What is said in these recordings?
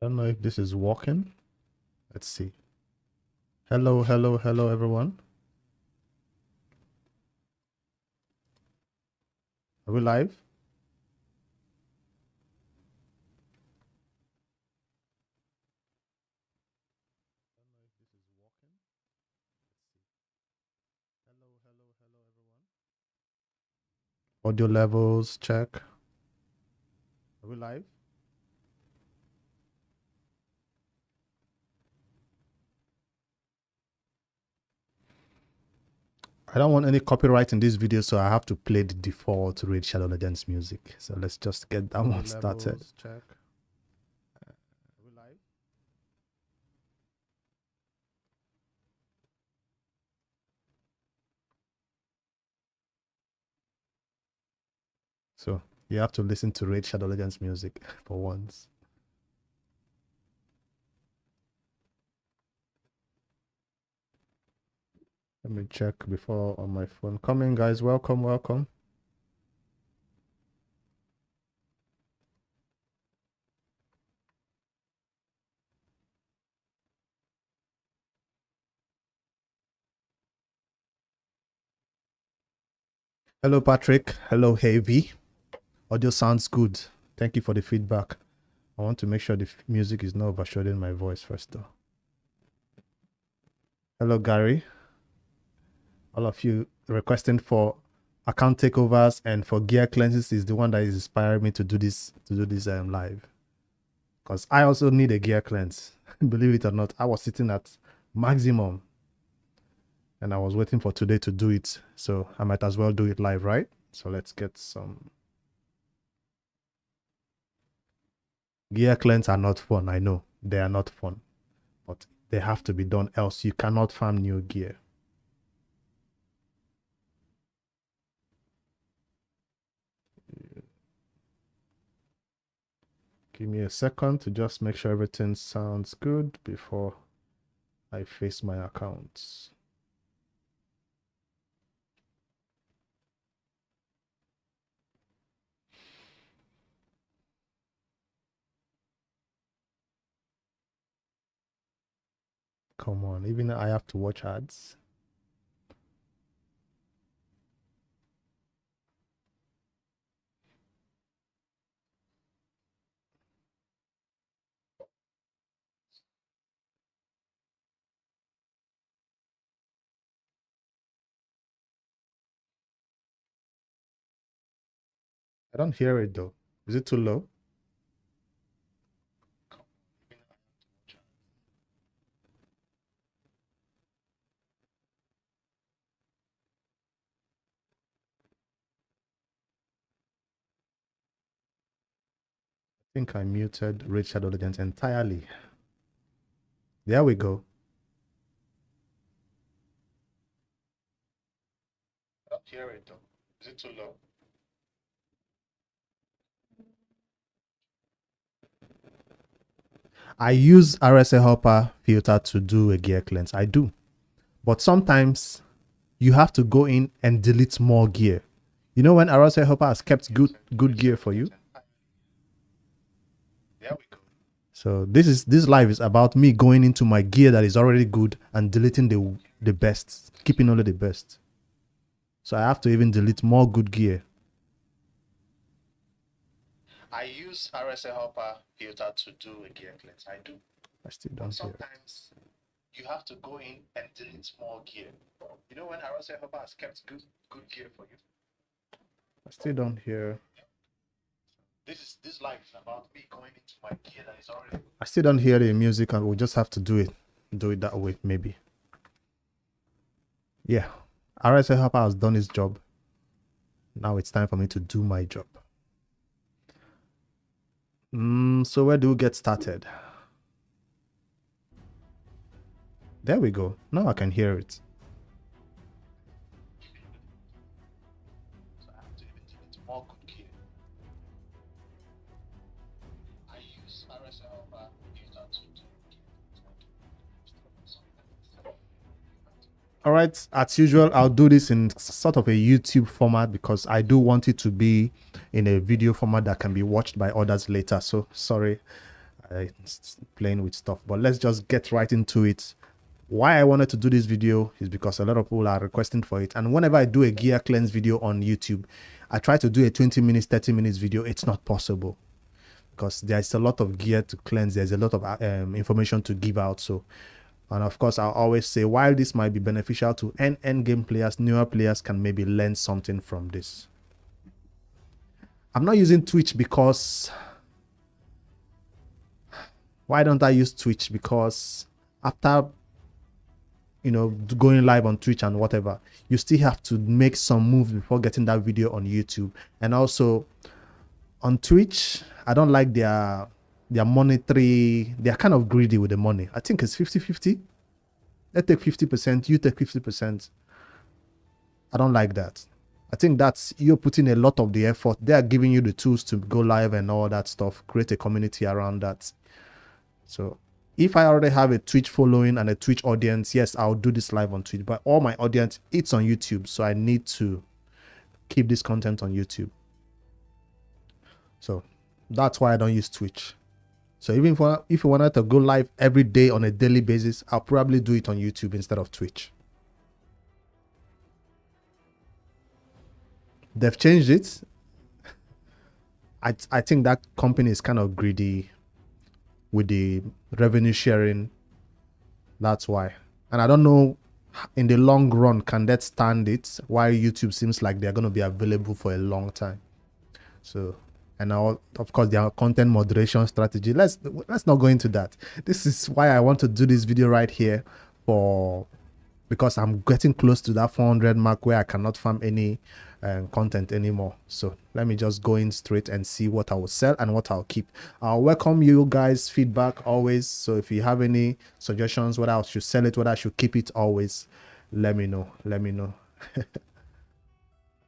I don't know if this is working. Let's see. Hello, hello, hello, everyone. Are we live? Audio levels, check. Are we live? I don't want any copyright in this video, so I have to play the default Raid Shadow Legends music. So let's just get that one started. Check. Are we live? So you have to listen to Raid Shadow Legends music for once. Let me check before on my phone. Come in, guys. Welcome, welcome. Hello, Patrick. Hello, Heavy. Audio sounds good. Thank you for the feedback. I want to make sure the music is not overshadowing my voice first, though. Hello, Gary. All of you requesting for account takeovers and for gear cleanses is the one that is inspiring me to do this live. Because I also need a gear cleanse. Believe it or not, I was sitting at maximum and I was waiting for today to do it. So I might as well do it live, right? So let's get some. Gear cleanse are not fun. I know they are not fun, but they have to be done, else you cannot farm new gear. Give me a second to just make sure everything sounds good before I face my accounts. Come on, even I have to watch ads. I don't hear it though. Is it too low? I think I muted Raid Shadow Legends entirely. There we go. I don't hear it though. Is it too low? I use RSA Hopper filter to do a gear cleanse. I do. But sometimes you have to go in and delete more gear. You know when RSA Hopper has kept good gear for you? There we go. So this live is about me going into my gear that is already good and deleting the best, keeping only the best. So I have to even delete more good gear. I use RSA Hopper filter to do a gear cleanse. I do. I still don't hear. Sometimes you have to go in and delete more gear. You know when RSA Hopper has kept good gear for you? I still don't hear. This live is about me going into my gear that is already. I still don't hear the music, and we'll just have to do it that way, maybe. Yeah, RSA Hopper has done his job. Now it's time for me to do my job. So where do we get started? There we go. Now I can hear it. So I have to even delete more good gear. I use RSA Hopper filter to do. All right, as usual, I'll do this in sort of a YouTube format because I do want it to be in a video format that can be watched by others later. So sorry, playing with stuff. But let's just get right into it. Why I wanted to do this video is because a lot of people are requesting for it, and whenever I do a gear cleanse video on YouTube, I try to do a 20 minutes 30 minutes video. It's not possible because there's a lot of gear to cleanse, there's a lot of information to give out. So, and of course, I'll always say, while this might be beneficial to end game players, newer players can maybe learn something from this. I'm not using Twitch because... Why don't I use Twitch? Because after, you know, going live on Twitch and whatever, you still have to make some moves before getting that video on YouTube. And also on Twitch, I don't like their monetary. They're kind of greedy with the money. I think it's 50-50. They take 50%, you take 50%. I don't like that. I think that's, you're putting a lot of the effort. They are giving you the tools to go live and all that stuff, create a community around that. So if I already have a Twitch following and a Twitch audience, yes, I'll do this live on Twitch, but all my audience, it's on YouTube. So I need to keep this content on YouTube. So that's why I don't use Twitch. So even if you wanted to go live every day on a daily basis, I'll probably do it on YouTube instead of Twitch. They've changed it. I think that company is kind of greedy with the revenue sharing. That's why. And I don't know, in the long run, can that stand it, while YouTube seems like they're going to be available for a long time. So, and now, of course, their content moderation strategy. Let's not go into that. This is why I want to do this video right here, because I'm getting close to that 400 mark where I cannot farm any content anymore. So let me just go in straight and see what I will sell and what I'll keep. I'll welcome you guys' feedback always. So if you have any suggestions, whether I should sell it, whether I should keep it, always let me know.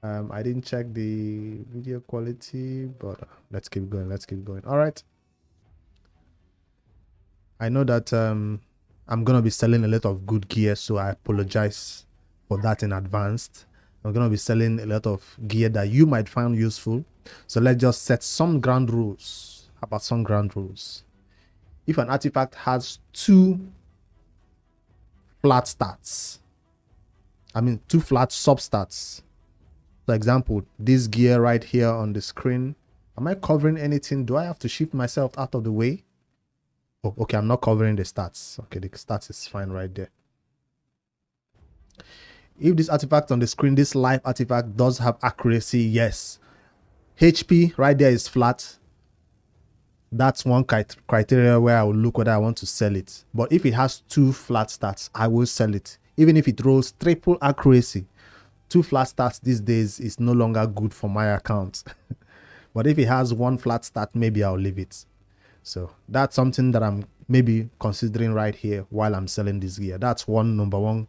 I didn't check the video quality, but let's keep going. All right, I know that I'm gonna be selling a lot of good gear, so I apologize for that in advance. I'm gonna be selling a lot of gear that you might find useful. So let's just set some ground rules. How about some ground rules? If an artifact has two flat stats, two flat substats. For example, this gear right here on the screen, am I covering anything? Do I have to shift myself out of the way? Oh, okay, I'm not covering the stats. Okay, the stats is fine right there. If this artifact on the screen, this live artifact, does have accuracy, yes. HP right there is flat. That's one criteria where I will look whether I want to sell it. But if it has two flat stats, I will sell it. Even if it rolls triple accuracy, two flat stats these days is no longer good for my account. But if it has one flat stat, maybe I'll leave it. So that's something that I'm maybe considering right here while I'm selling this gear. That's number one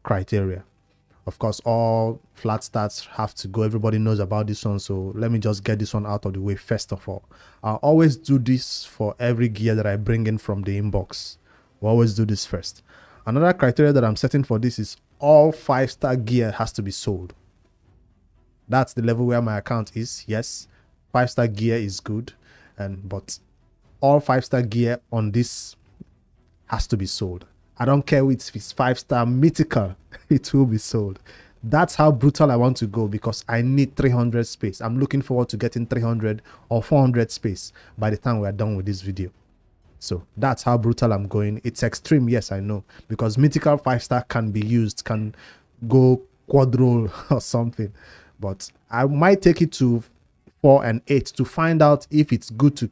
criteria. Of course, all flat stats have to go. Everybody knows about this one. So let me just get this one out of the way first of all. I'll always do this for every gear that I bring in from the inbox. We'll always do this first. Another criteria that I'm setting for this is all 5-star gear has to be sold. That's the level where my account is. Yes, 5-star gear is good, but all 5-star gear on this has to be sold. I don't care if it's 5-star mythical, it will be sold. That's how brutal I want to go, because I need 300 space. I'm looking forward to getting 300 or 400 space by the time we're done with this video. So that's how brutal I'm going. It's extreme, yes, I know, because mythical 5-star can be used, can go quadruple or something, but I might take it to 4 and 8 to find out if it's good to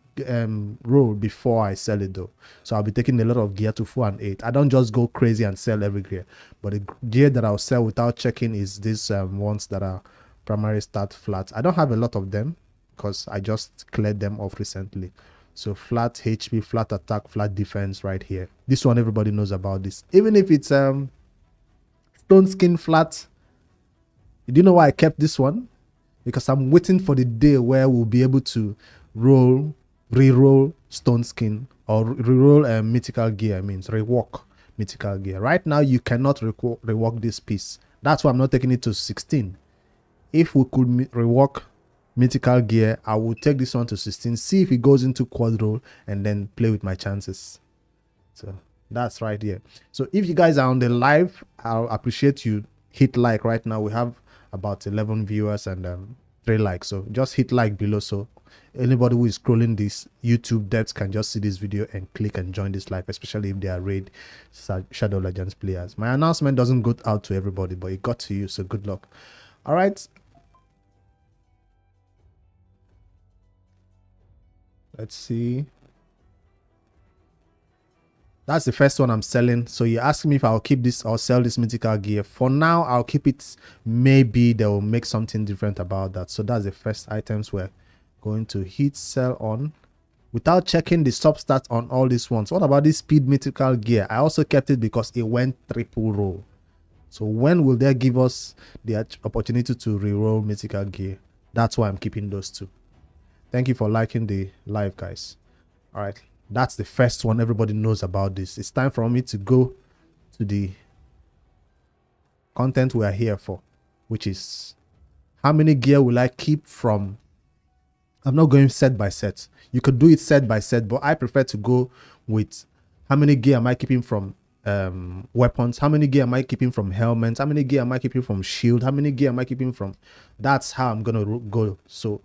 roll before I sell it though. So I'll be taking a lot of gear to 4 and 8. I don't just go crazy and sell every gear, but the gear that I'll sell without checking is these ones that are primary stat flat. I don't have a lot of them because I just cleared them off recently. So flat HP, flat attack, flat defense right here. This one, everybody knows about this. Even if it's stone skin flat. Do you know why I kept this one? Because I'm waiting for the day where we'll be able to re-roll stone skin, or re-roll mythical gear, means rework mythical gear. Right now, you cannot rework this piece. That's why I'm not taking it to 16. If we could rework mythical gear, I will take this one to 16, see if it goes into quad roll, and then play with my chances. So that's right here. So if you guys are on the live, I'll appreciate you hit like right now. We have about 11 viewers and 3 likes, so just hit like below, so anybody who is scrolling this YouTube depths can just see this video and click and join this live, especially if they are Raid Shadow Legends players. My announcement doesn't go out to everybody, but it got to you, so good luck. All right, let's see. That's the first one I'm selling. So you're asking me if I'll keep this or sell this mythical gear. For now, I'll keep it. Maybe they will make something different about that. So that's the first items we're going to hit sell on without checking the substats on all these ones. What about this speed mythical gear? I also kept it because it went triple roll. So when will they give us the opportunity to re-roll mythical gear? That's why I'm keeping those two. Thank you for liking the live, guys. All right. That's the first one. Everybody knows about this. It's time for me to go to the content we are here for, which is how many gear will I keep from. I'm not going set by set. You could do it set by set, but I prefer to go with how many gear am I keeping from weapons, how many gear am I keeping from helmets, how many gear am I keeping from shield, how many gear am I keeping from. That's how I'm gonna go, so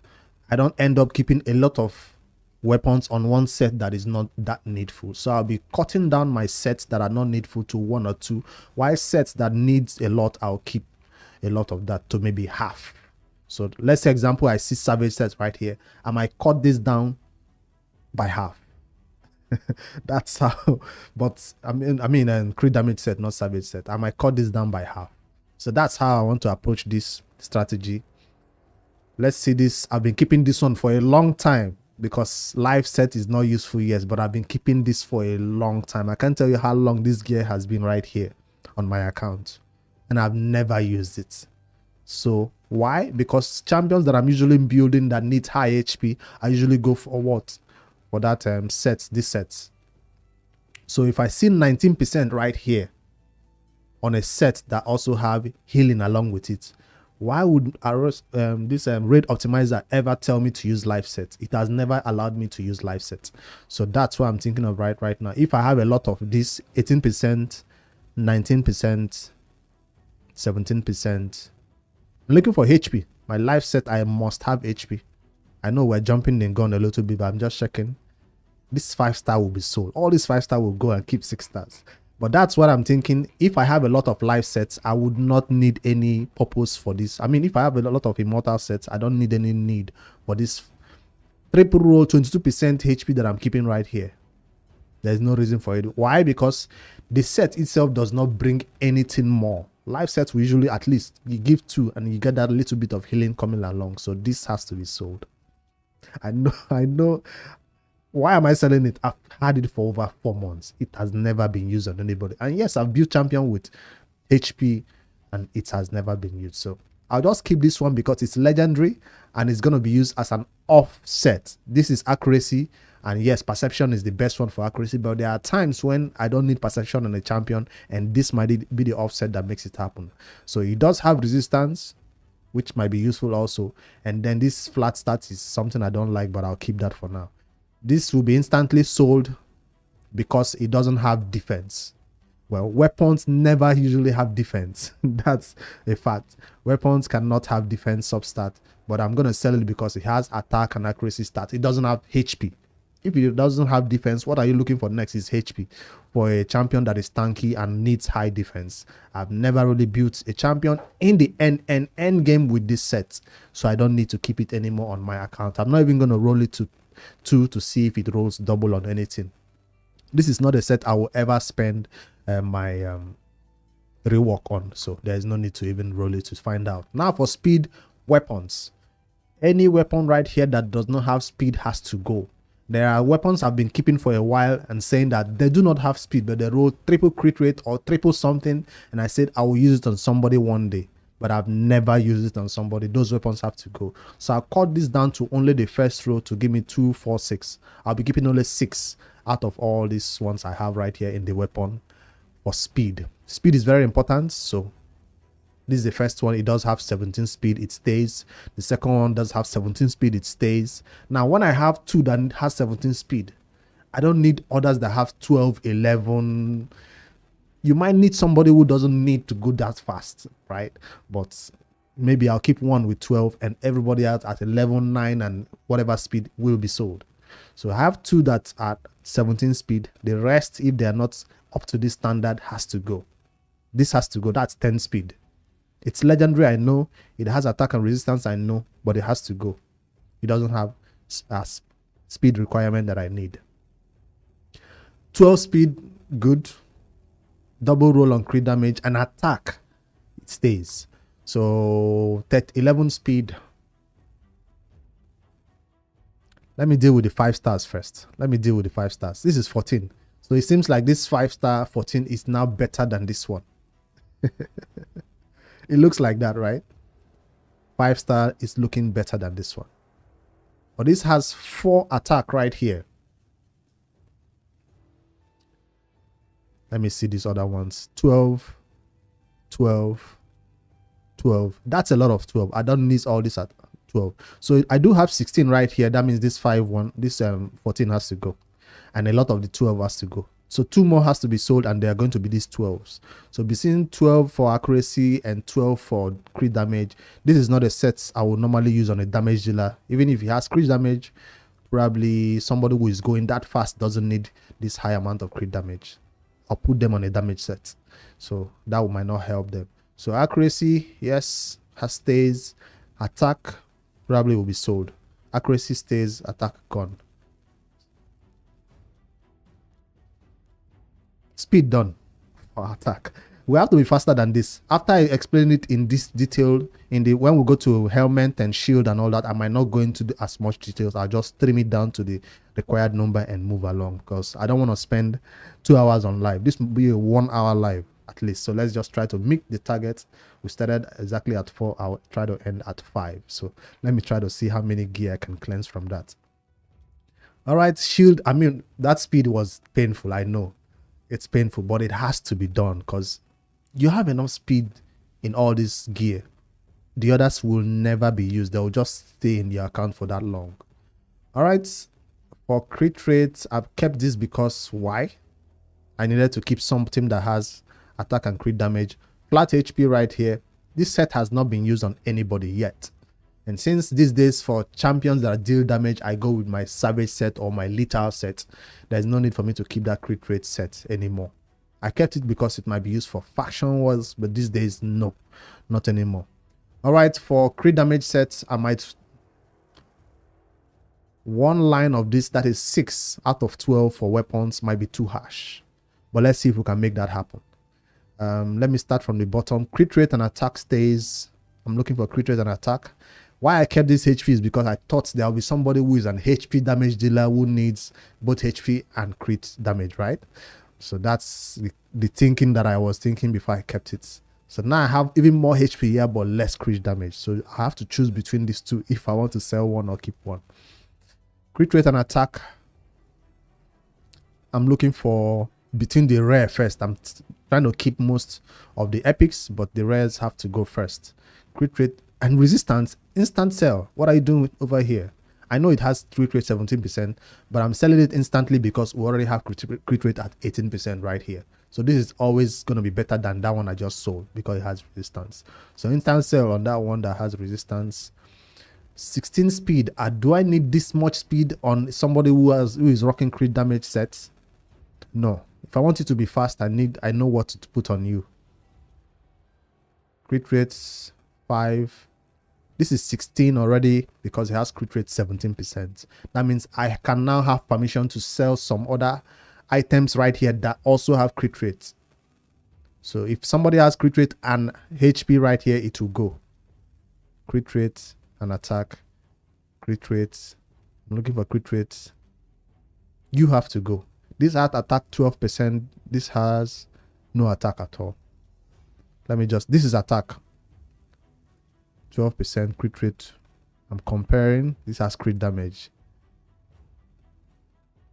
I don't end up keeping a lot of weapons on one set that is not that needful. So I'll be cutting down my sets that are not needful to 1 or 2, while sets that needs a lot, I'll keep a lot of that to maybe half. So let's say example, I see savage sets right here, I might cut this down by half. That's how. But I mean crit damage set, not savage set, I might cut this down by half. So that's how I want to approach this strategy. Let's see this. I've been keeping this one for a long time, because live set is not useful yet, but I've been keeping this for a long time. I can't tell you how long this gear has been right here on my account, and I've never used it. So why? Because champions that I'm usually building that need high HP, I usually go for what? For that set, this set. So if I see 19% right here on a set that also have healing along with it, why would this raid optimizer ever tell me to use life set? It has never allowed me to use life set. So that's what I'm thinking of right now. If I have a lot of this 18%, 19%, 17%, I'm looking for HP. My life set, I must have HP. I know we're jumping the gun a little bit, but I'm just checking. This 5-star will be sold. All these 5-star will go and keep 6 stars. But that's what I'm thinking. If I have a lot of life sets, I would not need any purpose for this. I mean, if I have a lot of immortal sets, I don't need any need for this triple roll 22% HP that I'm keeping right here. There's no reason for it. Why? Because the set itself does not bring anything more. Life sets will usually at least you give 2 and you get that little bit of healing coming along. So this has to be sold. I know. Why am I selling it? I've had it for over 4 months. It has never been used on anybody. And yes, I've built champion with HP and it has never been used. So I'll just keep this one because it's legendary and it's going to be used as an offset. This is accuracy. And yes, perception is the best one for accuracy. But there are times when I don't need perception on a champion. And this might be the offset that makes it happen. So it does have resistance, which might be useful also. And then this flat stats is something I don't like, but I'll keep that for now. This will be instantly sold because it doesn't have defense. Well, weapons never usually have defense. That's a fact. Weapons cannot have defense substat, but I'm going to sell it because it has attack and accuracy stat. It doesn't have HP. If it doesn't have defense, what are you looking for next is HP for a champion that is tanky and needs high defense. I've never really built a champion in the end game with this set, so I don't need to keep it anymore on my account. I'm not even going to roll it to 2 to see if it rolls double on anything. This is not a set I will ever spend my rework on, so there's no need to even roll it to find out. Now for speed weapons, any weapon right here that does not have speed has to go. There are weapons I've been keeping for a while and saying that they do not have speed, but they roll triple crit rate or triple something, and I said I will use it on somebody one day, but I've never used it on somebody. Those weapons have to go. So I'll cut this down to only the first row to give me 2, 4, 6. I'll be keeping only 6 out of all these ones I have right here in the weapon for speed. Speed is very important, so This is the first one. It does have 17 speed, it stays. The second one does have 17 speed, it stays. Now, when I have two that has 17 speed, I don't need others that have 12, 11. You might need somebody who doesn't need to go that fast, right? But maybe I'll keep one with 12 and everybody else at 11, 9 and whatever speed will be sold. So I have two that are 17 speed. The rest, if they're not up to this standard, has to go. This has to go. That's 10 speed. It's legendary, I know. It has attack and resistance, I know. But it has to go. It doesn't have a speed requirement that I need. 12 speed, good. Double roll on crit damage and attack, it stays. So 11 speed. Let me deal with the 5 stars first. Let me deal with the 5 stars. This is 14. So it seems like this 5-star 14 is now better than this one. It looks like that, right? 5-star is looking better than this one. But this has 4 attack right here. Let me see these other ones. 12, 12, 12. That's a lot of 12. I don't need all this at 12. So I do have 16 right here. That means this 14 has to go. And a lot of the 12 has to go. So 2 more has to be sold and they are going to be these 12s. So between 12 for accuracy and 12 for crit damage, this is not a set I would normally use on a damage dealer. Even if he has crit damage, probably somebody who is going that fast doesn't need this high amount of crit damage. Or put them on a damage set. So that might not help them. So accuracy, yes, stays. Attack probably will be sold. Accuracy stays, attack gone. Speed done for attack. We have to be faster than this. After I explain it in this detail, when we go to helmet and shield and all that, I might not go into as much details. I'll just trim it down to the required number and move along because I don't want to spend 2 hours on live. This will be a 1 hour live at least. So let's just try to meet the target. We started exactly at 4. I'll try to end at 5. So let me try to see how many gear I can cleanse from that. All right, shield. I mean, that speed was painful. I know it's painful, but it has to be done because you have enough speed in all this gear. The others will never be used. They'll just stay in your account for that long. All right, for crit rates, I've kept this because why? I needed to keep something that has attack and crit damage. Flat HP right here. This set has not been used on anybody yet. And since these days for champions that deal damage, I go with my savage set or my lethal set. There's no need for me to keep that crit rate set anymore. I kept it because it might be used for faction wars, but these days, no, not anymore. All right, for crit damage sets, I might... One line of this, that is 6 out of 12 for weapons, might be too harsh. But let's see if we can make that happen. Let me start from the bottom. Crit rate and attack stays. I'm looking for crit rate and attack. Why I kept this HP is because I thought there will be somebody who is an HP damage dealer who needs both HP and crit damage, right? So that's the thinking that I was thinking before I kept it. So now I have even more HP here, but less crit damage. So I have to choose between these two if I want to sell one or keep one. Crit rate and attack. I'm looking for between the rare first. I'm trying to keep most of the epics, but the rares have to go first. Crit rate and resistance, instant sell. What are you doing over here? I know it has crit rate 17%, but I'm selling it instantly because we already have crit rate at 18% right here. So this is always going to be better than that one I just sold because it has resistance. So instant sell on that one that has resistance. 16 speed. Do I need this much speed on somebody who is rocking crit damage sets? No. If I want it to be fast, I know what to put on you. Crit rates 5. This is 16 already because it has crit rate 17%. That means I can now have permission to sell some other items right here that also have crit rates. So if somebody has crit rate and HP right here, it will go. Crit rate and attack. Crit rates. I'm looking for crit rates. You have to go. This has attack 12%. This has no attack at all. This is attack. 12% crit rate. I'm comparing. This has crit damage.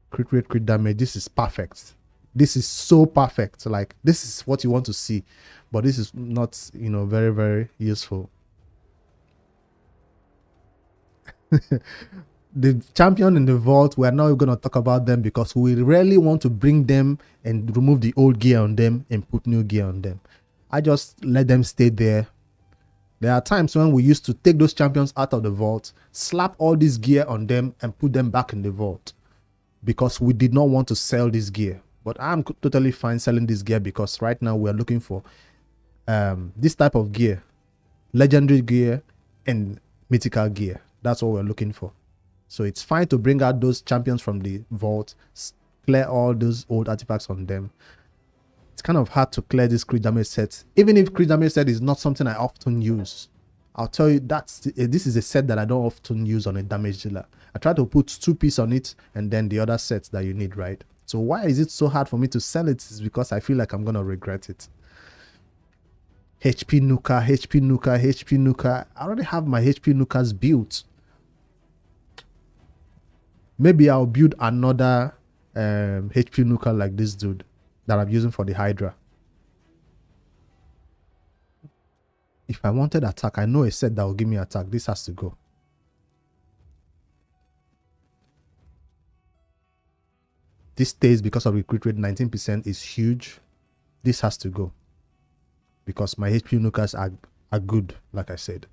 Crit rate, crit damage. This is perfect. This is so perfect. Like, this is what you want to see, but this is not, you know, very, very useful. The champion in the vault, we're not going to talk about them because we really want to bring them and remove the old gear on them and put new gear on them. I just let them stay there. There are times when we used to take those champions out of the vault, slap all this gear on them and put them back in the vault because we did not want to sell this gear. But I'm totally fine selling this gear because right now we're looking for this type of gear, legendary gear and mythical gear. That's what we're looking for. So it's fine to bring out those champions from the vault, clear all those old artifacts on them. It's kind of hard to clear this crit damage set. Even if crit damage set is not something I often use, I'll tell you this is a set that I don't often use on a damage dealer. I try to put 2 pieces on it and then the other sets that you need, right? So why is it so hard for me to sell it? Is because I feel like I'm gonna regret it. HP Nuka, HP Nuka, HP Nuka. I already have my HP Nukas built. Maybe I'll build another HP Nuka like this dude that I'm using for the Hydra. If I wanted attack, I know a set that will give me attack. This has to go. This stays because of recruit rate 19% is huge. This has to go because my HP Nukas are good, like I said.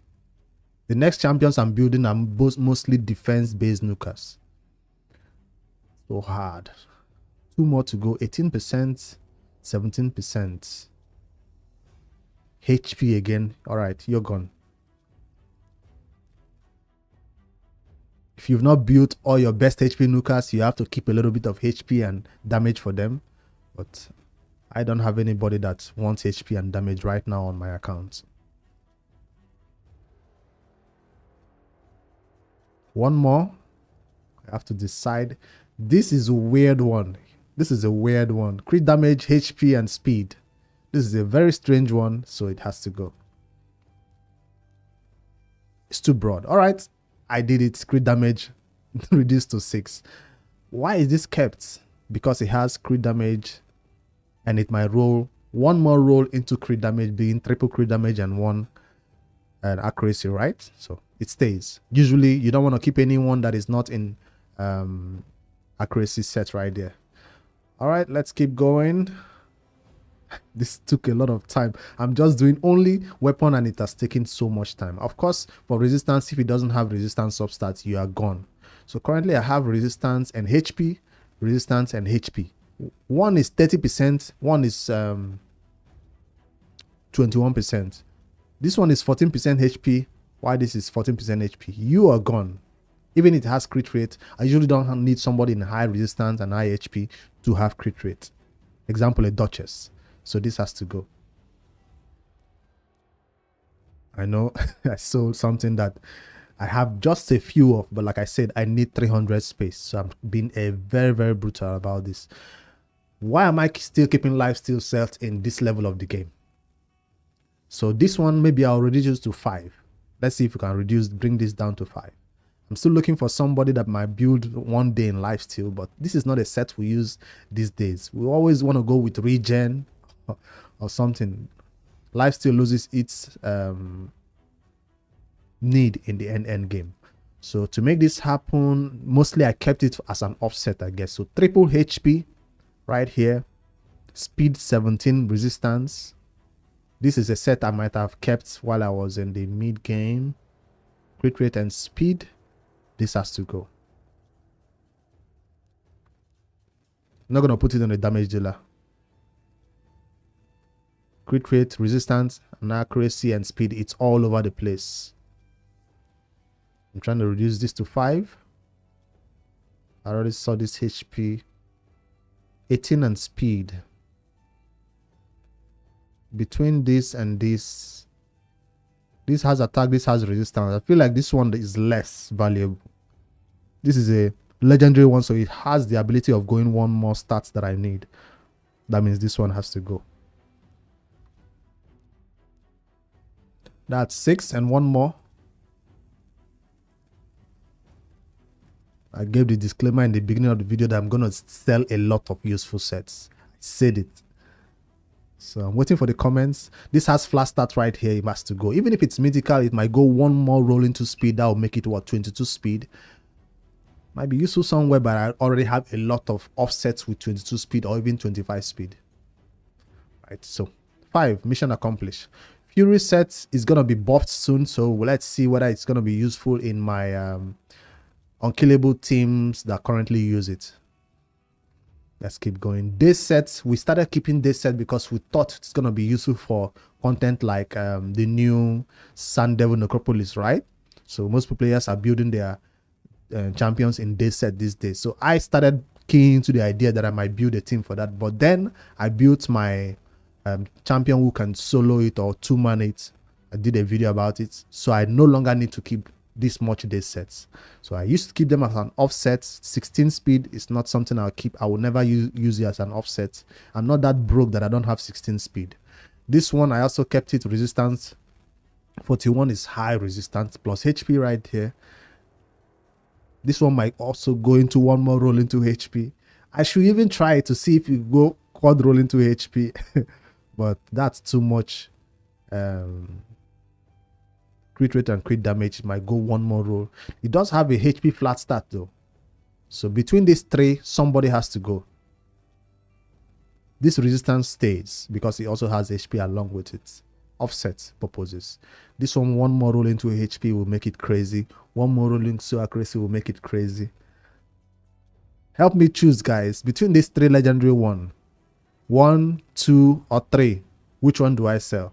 The next champions I'm building are mostly defense-based Nukas. So hard. 2 more to go. 18%, 17%. HP again. All right, you're gone. If you've not built all your best HP Nukas, you have to keep a little bit of HP and damage for them. But I don't have anybody that wants HP and damage right now on my account. One more. I have to decide. This is a weird one. This is a weird one. Crit damage, HP, and speed. This is a very strange one, so it has to go. It's too broad. All right, I did it. Crit damage reduced to 6. Why is this kept? Because it has crit damage, and it might roll one more roll into crit damage, being triple crit damage and 1 accuracy, right? So it stays. Usually, you don't want to keep anyone that is not in accuracy set right there. All right, let's keep going. This took a lot of time. I'm just doing only weapon and it has taken so much time. Of course, for resistance, if it doesn't have resistance substats, you are gone. So currently I have resistance and HP, resistance and HP. One is 30%, one is 21%. This one is 14% HP, while this is 14% HP. You are gone. Even if it has crit rate, I usually don't need somebody in high resistance and high HP to have crit rate. Example, a Duchess. So this has to go. I know I sold something that I have just a few of, but like I said, I need 300 space. So I'm being very, very brutal about this. Why am I still keeping lifesteal set in this level of the game? So this one, maybe I'll reduce to 5. Let's see if we can bring this down to 5. I'm still looking for somebody that might build one day in lifesteal, but this is not a set we use these days. We always want to go with regen or something. Lifesteal loses its need in the end game. So to make this happen, mostly I kept it as an offset, I guess. So triple HP right here, speed 17, resistance. This is a set I might have kept while I was in the mid game. Crit rate and speed. This has to go. I'm not going to put it on a damage dealer. Crit rate, resistance, and accuracy and speed. It's all over the place. I'm trying to reduce this to 5. I already saw this HP. 18 and speed. Between this and this has attack, this has resistance. I feel like this one is less valuable. This is a legendary one, so it has the ability of going one more stats that I need. That means this one has to go. That's 6 and one more. I gave the disclaimer in the beginning of the video that I'm going to sell a lot of useful sets. I said it. So I'm waiting for the comments. This has flat start right here. It has to go. Even if it's mythical, it might go one more roll into speed. That will make it, what, 22 speed. Might be useful somewhere, but I already have a lot of offsets with 22 speed or even 25 speed. Right, so 5, mission accomplished. Fury set is going to be buffed soon, so let's see whether it's going to be useful in my unkillable teams that currently use it. Let's keep going. Day sets, we started keeping day set because we thought it's going to be useful for content like the new Sun Devil Necropolis, right? So most players are building their champions in day set these days. So I started keying into the idea that I might build a team for that, but then I built my champion who can solo it or 2-man it. I did a video about it, so I no longer need to keep this much day sets. So I used to keep them as an offset. 16 speed is not something I'll keep. I will never use it as an offset. I'm not that broke that I don't have 16 speed. This one I also kept it resistance 41 is high resistance plus HP right here. This one might also go into one more roll into HP. I should even try it to see if you go quad roll into HP, but that's too much. Crit rate and crit damage might go one more roll. It does have a HP flat start though. So between these 3, somebody has to go. This resistance stays because it also has HP along with it. Offset purposes. This one more roll into HP will make it crazy. One more roll into accuracy will make it crazy. Help me choose, guys. Between these 3 legendary 1, 2, or 3, which one do I sell?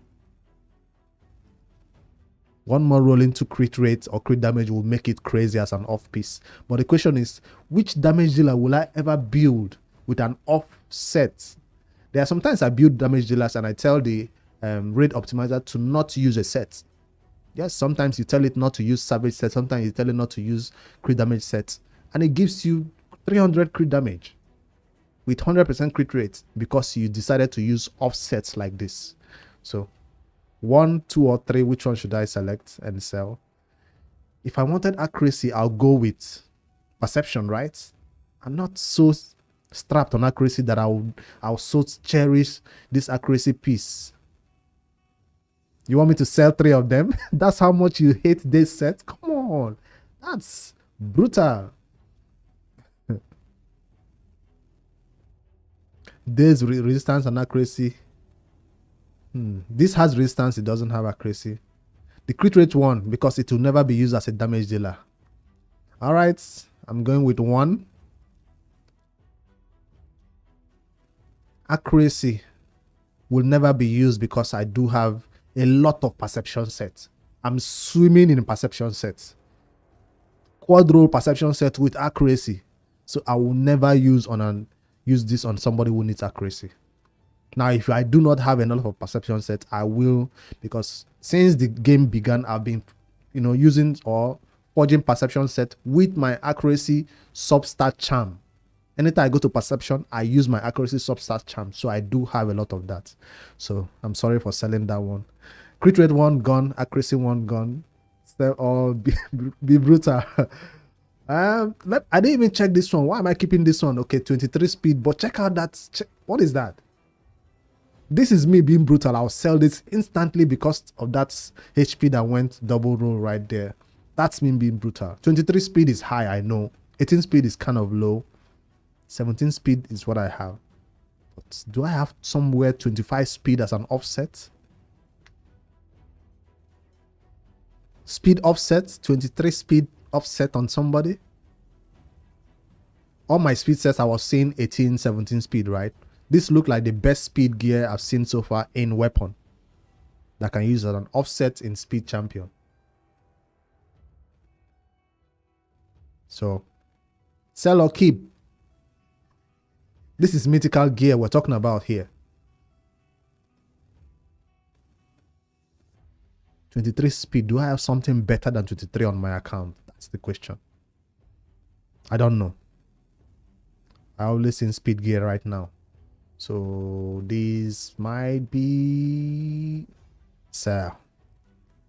One more roll into crit rate or crit damage will make it crazy as an off piece. But the question is, which damage dealer will I ever build with an offset? There are sometimes I build damage dealers and I tell the raid optimizer to not use a set. Yes, sometimes you tell it not to use savage set, sometimes you tell it not to use crit damage set, and it gives you 300 crit damage with 100% crit rate because you decided to use offsets like this. So 1, 2, or 3, which one should I select and sell? If I wanted accuracy, I'll go with perception, right? I'm not so strapped on accuracy that I'll so cherish this accuracy piece. You want me to sell 3 of them? That's how much you hate this set? Come on. That's brutal. There's resistance and accuracy. This has resistance, it doesn't have accuracy. The crit rate 1 because it will never be used as a damage dealer. Alright, I'm going with 1. Accuracy will never be used because I do have a lot of perception sets. I'm swimming in perception sets. Quad roll perception set with accuracy. So I will never use this on somebody who needs accuracy. Now, if I do not have enough of perception set, I will, because since the game began, I've been, using or forging perception set with my accuracy substat charm. Anytime I go to perception, I use my accuracy substat charm. So I do have a lot of that. So I'm sorry for selling that one. Crit rate 1 gone, accuracy 1 gone. Still all be brutal. I didn't even check this one. Why am I keeping this one? Okay, 23 speed, but check out that. What is that? This is me being brutal. I'll sell this instantly because of that HP that went double roll right there. That's me being brutal. 23 speed is high, I know. 18 speed is kind of low. 17 speed is what I have. But do I have somewhere 25 speed as an offset? Speed offset, 23 speed offset on somebody. All my speed sets I was seeing 18, 17 speed, right? This looked like the best speed gear I've seen so far in weapon that can use as an offset in speed champion. So sell or keep. This is mythical gear we're talking about here. 23 speed. Do I have something better than 23 on my account? That's the question. I don't know. I always in speed gear right now. So this might be sell.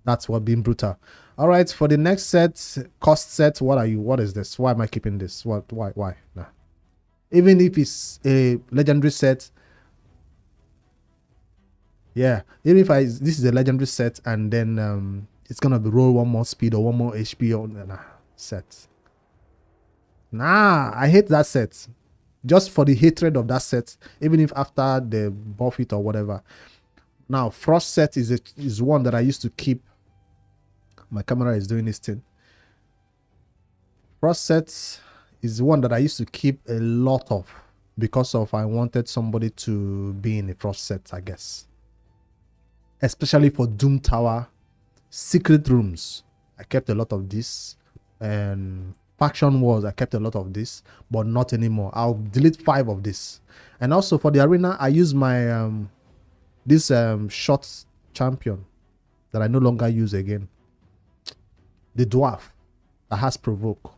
That's what being brutal. All right, for the next set, cost set, what is this? Why am I keeping this? Why? Nah. Even if it's a legendary set, Yeah, even if this is a legendary set and then it's gonna be roll one more speed or one more HP on set. Nah, I hate that set. Just for the hatred of that set, even if after they buff it or whatever. Now, Frost set is one that I used to keep. My camera is doing this thing. Frost set is one that I used to keep a lot of because of I wanted somebody to be in a Frost set, I guess. Especially for Doom Tower secret rooms. I kept a lot of this. And Faction Wars, I kept a lot of this, but not anymore. I'll delete 5 of this. And also for the arena, I use my this short champion that I no longer use again. The dwarf that has provoke.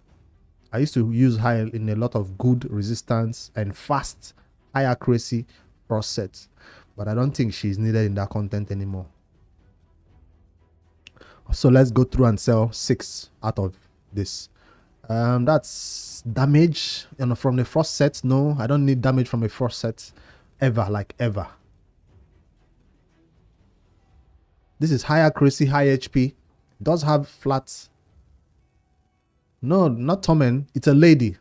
I used to use high in a lot of good resistance and fast, high accuracy Frost sets, but I don't think she's needed in that content anymore. So let's go through and sell 6 out of this. That's damage, you know, from the Frost set. No, I don't need damage from a Frost set ever, like ever. This is high accuracy, high HP. Does have flat. No, not Tommen. It's a lady.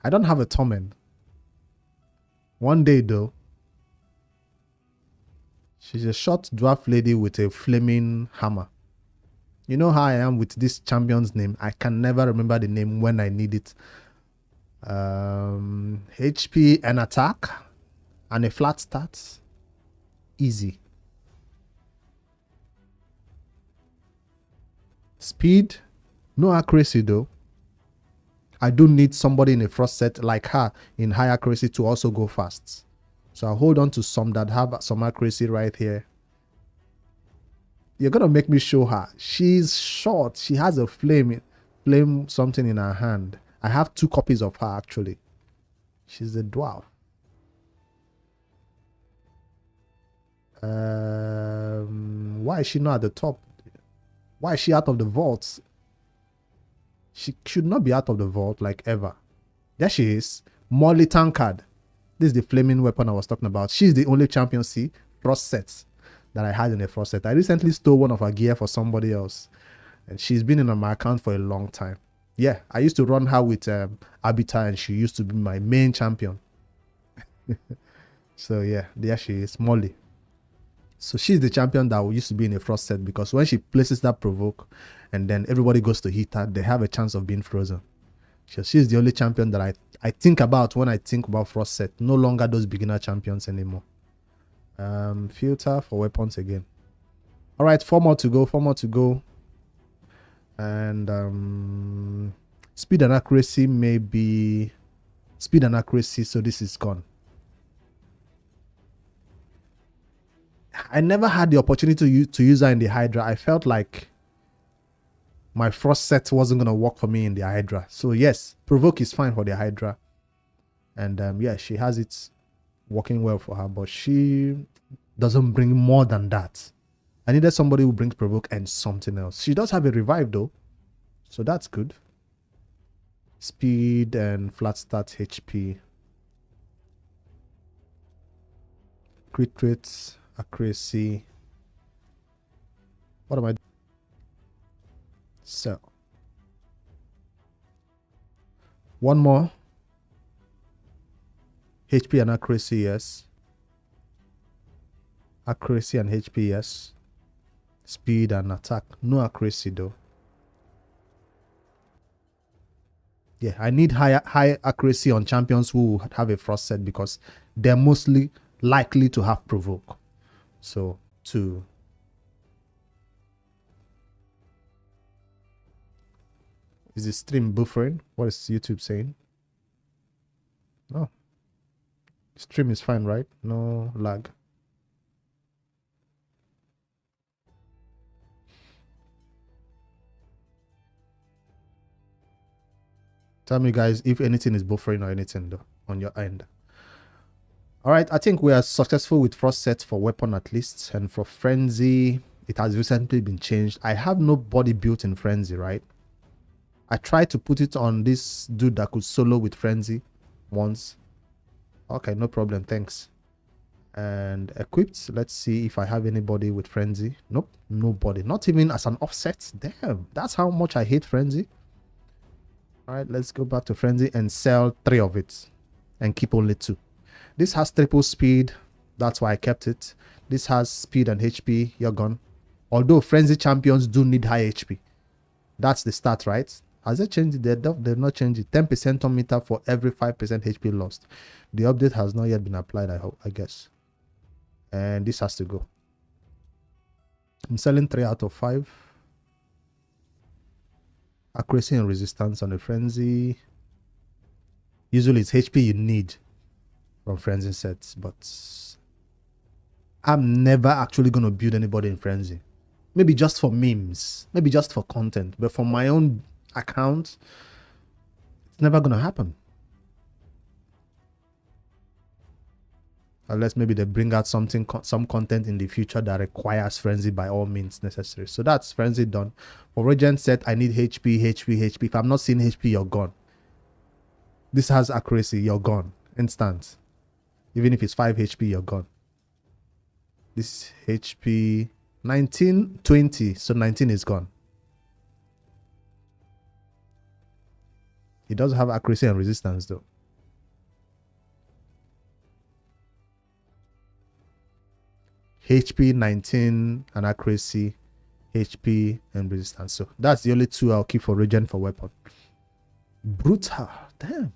I don't have a Tommen. One day though. She's a short dwarf lady with a flaming hammer. You know how I am with this champion's name. I can never remember the name when I need it. HP and attack and a flat stat. Easy. Speed. No accuracy though. I do need somebody in a Frost set like her in high accuracy to also go fast. So I'll hold on to some that have some accuracy right here. You're gonna make me show her. She's short. She has a flame something in her hand. I have 2 copies of her actually. She's a dwarf. Why is she not at the top? Why is she out of the vault? She should not be out of the vault like ever. There she is. Molly Tankard. This is the flaming weapon I was talking about. She's the only champion C Frost set that I had in a Frost set. I recently stole one of her gear for somebody else. And she's been in my account for a long time. Yeah, I used to run her with Abita and she used to be my main champion. So yeah, there she is, Molly. So she's the champion that used to be in a Frost set because when she places that provoke and then everybody goes to hit her, they have a chance of being frozen. So she's the only champion that I think about when I think about Frost set. No longer those beginner champions anymore. Filter for weapons again. All right, 4 more to go. And speed and accuracy, maybe speed and accuracy. So this is gone. I never had the opportunity to use her in the Hydra. I felt like my Frost set wasn't going to work for me in the Hydra. So yes, provoke is fine for the Hydra. And yeah, she has it working well for her, but she doesn't bring more than that. I needed somebody who brings provoke and something else. She does have a revive though, so that's good. Speed and flat stat HP. Crit rates, accuracy. What am I doing? So 1 more. HP and accuracy, yes. Accuracy and HP, yes. Speed and attack, no accuracy though. Yeah, I need high accuracy on champions who have a Frost set because they're mostly likely to have provoke. So 2. Is the stream buffering? What is YouTube saying? Oh, stream is fine, right? No lag. Tell me guys if anything is buffering or anything though on your end. All right, I think we are successful with Frost set for weapon at least, and for Frenzy it has recently been changed. I have nobody built in Frenzy, right? I tried to put it on this dude that could solo with Frenzy once. Okay, no problem, thanks. And equipped, let's see if I have anybody with Frenzy. Nope, nobody. Not even as an offset. Damn, that's how much I hate Frenzy. All right, let's go back to Frenzy and sell 3 of it and keep only 2. This has triple speed, that's why I kept it. This has speed and HP, you're gone. Although Frenzy champions do need high HP. That's the stat, right? Has it changed? They've not changed it. 10% on meter for every 5% HP lost. The update has not yet been applied, I guess. And this has to go. I'm selling 3 out of 5. Accuracy and resistance on the Frenzy. Usually it's HP you need from Frenzy sets, but I'm never actually going to build anybody in Frenzy. Maybe just for memes, maybe just for content, but for my own account, it's never going to happen. Unless maybe they bring out some content in the future that requires Frenzy by all means necessary. So that's Frenzy done. For Regent set, I need HP, HP, HP. If I'm not seeing HP, you're gone. This has accuracy, you're gone. Instant. Even if it's 5 HP, you're gone. This HP 19, 20. So 19 is gone. It does have accuracy and resistance though. HP 19 and accuracy, HP and resistance. So that's the only 2 I'll keep for Regen for weapon. Brutal. Damn.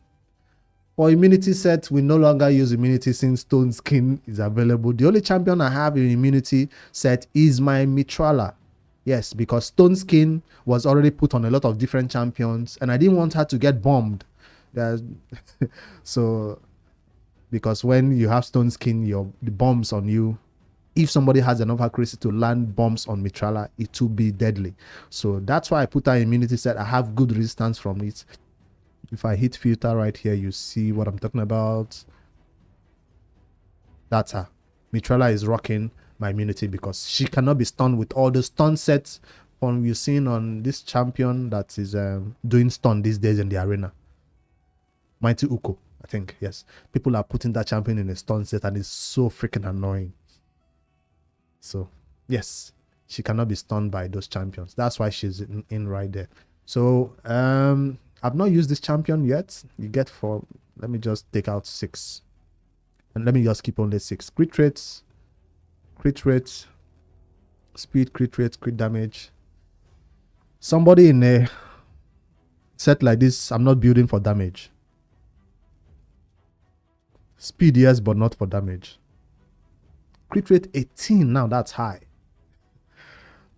For immunity set, we no longer use immunity since Stone Skin is available. The only champion I have in immunity set is my Mitrala. Yes, because Stone Skin was already put on a lot of different champions and I didn't want her to get bombed. So, because when you have Stone Skin, the bombs on you, if somebody has enough accuracy to land bombs on Mitrala, it will be deadly. So that's why I put her immunity set. I have good resistance from it. If I hit filter right here, you see what I'm talking about. That's her. Mitrala is rocking my immunity because she cannot be stunned with all the stun sets from you've seen on this champion that is doing stun these days in the arena. Mighty Uko, I think, yes. People are putting that champion in a stun set and it's so freaking annoying. So, yes, she cannot be stunned by those champions. That's why she's in right there. So, I've not used this champion yet. You get for, let me just take out 6. And let me just keep only 6. Crit rates, speed, crit rate, crit damage. Somebody in a set like this, I'm not building for damage. Speed, yes, but not for damage. Crit rate 18, now that's high.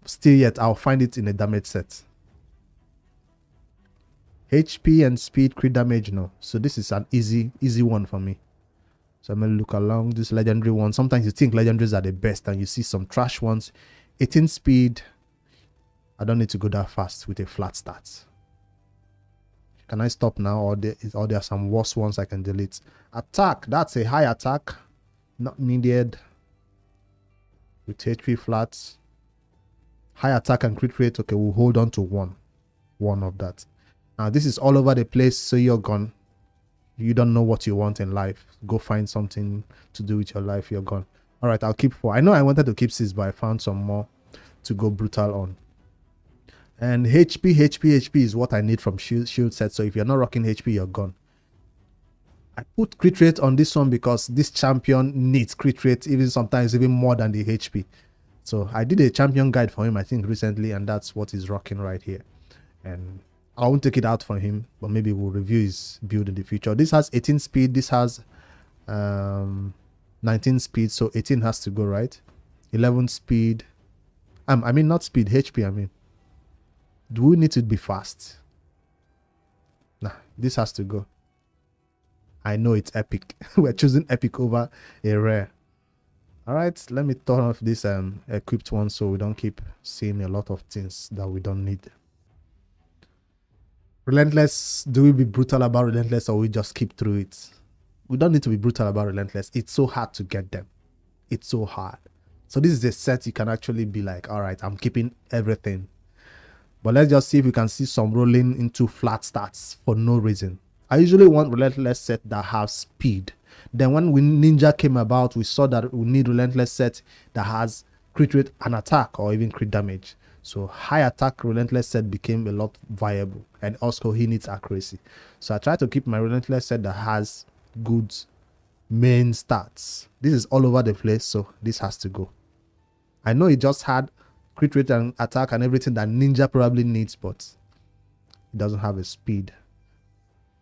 Still yet, I'll find it in a damage set. HP and speed, crit damage, no. So this is an easy one for me. So I'm going to look along this legendary one. Sometimes you think legendaries are the best and you see some trash ones. 18 speed. I don't need to go that fast with a flat stat. Can I stop now or there are some worse ones I can delete? Attack, that's a high attack. Not needed. With HP flats. High attack and crit rate. Okay, we'll hold on to one of that. Now this is all over the place, so you're gone. You don't know what you want in life. Go find something to do with your life. You're gone. All right, I'll keep 4. I know I wanted to keep 6, but I found some more to go brutal on. And HP is what I need from shield set. So if you're not rocking HP, you're gone. I put crit rate on this one because this champion needs crit rate, sometimes even more than the HP. So I did a champion guide for him, I think, recently, and that's what he's rocking right here. And I won't take it out for him, but maybe we'll review his build in the future. This has 18 speed. This has 19 speed. So 18 has to go, right? 11 speed. I mean, not speed, HP, I mean. Do we need to be fast? Nah, this has to go. I know it's epic. We're choosing epic over a rare. All right, let me turn off this equipped one so we don't keep seeing a lot of things that we don't need. Relentless, do we be brutal about Relentless or we just keep through it? We don't need to be brutal about Relentless. It's so hard to get them. It's so hard. So this is a set you can actually be like, all right, I'm keeping everything. But let's just see if we can see some rolling into flat stats for no reason. I usually want Relentless set that have speed. Then when Ninja came about, we saw that we need Relentless set that has crit rate and attack, or even crit damage. So high attack Relentless set became a lot viable, and also he needs accuracy. So I try to keep my Relentless set that has good main stats. This is all over the place, so this has to go. I know it just had crit rate and attack and everything that Ninja probably needs, but it doesn't have a speed.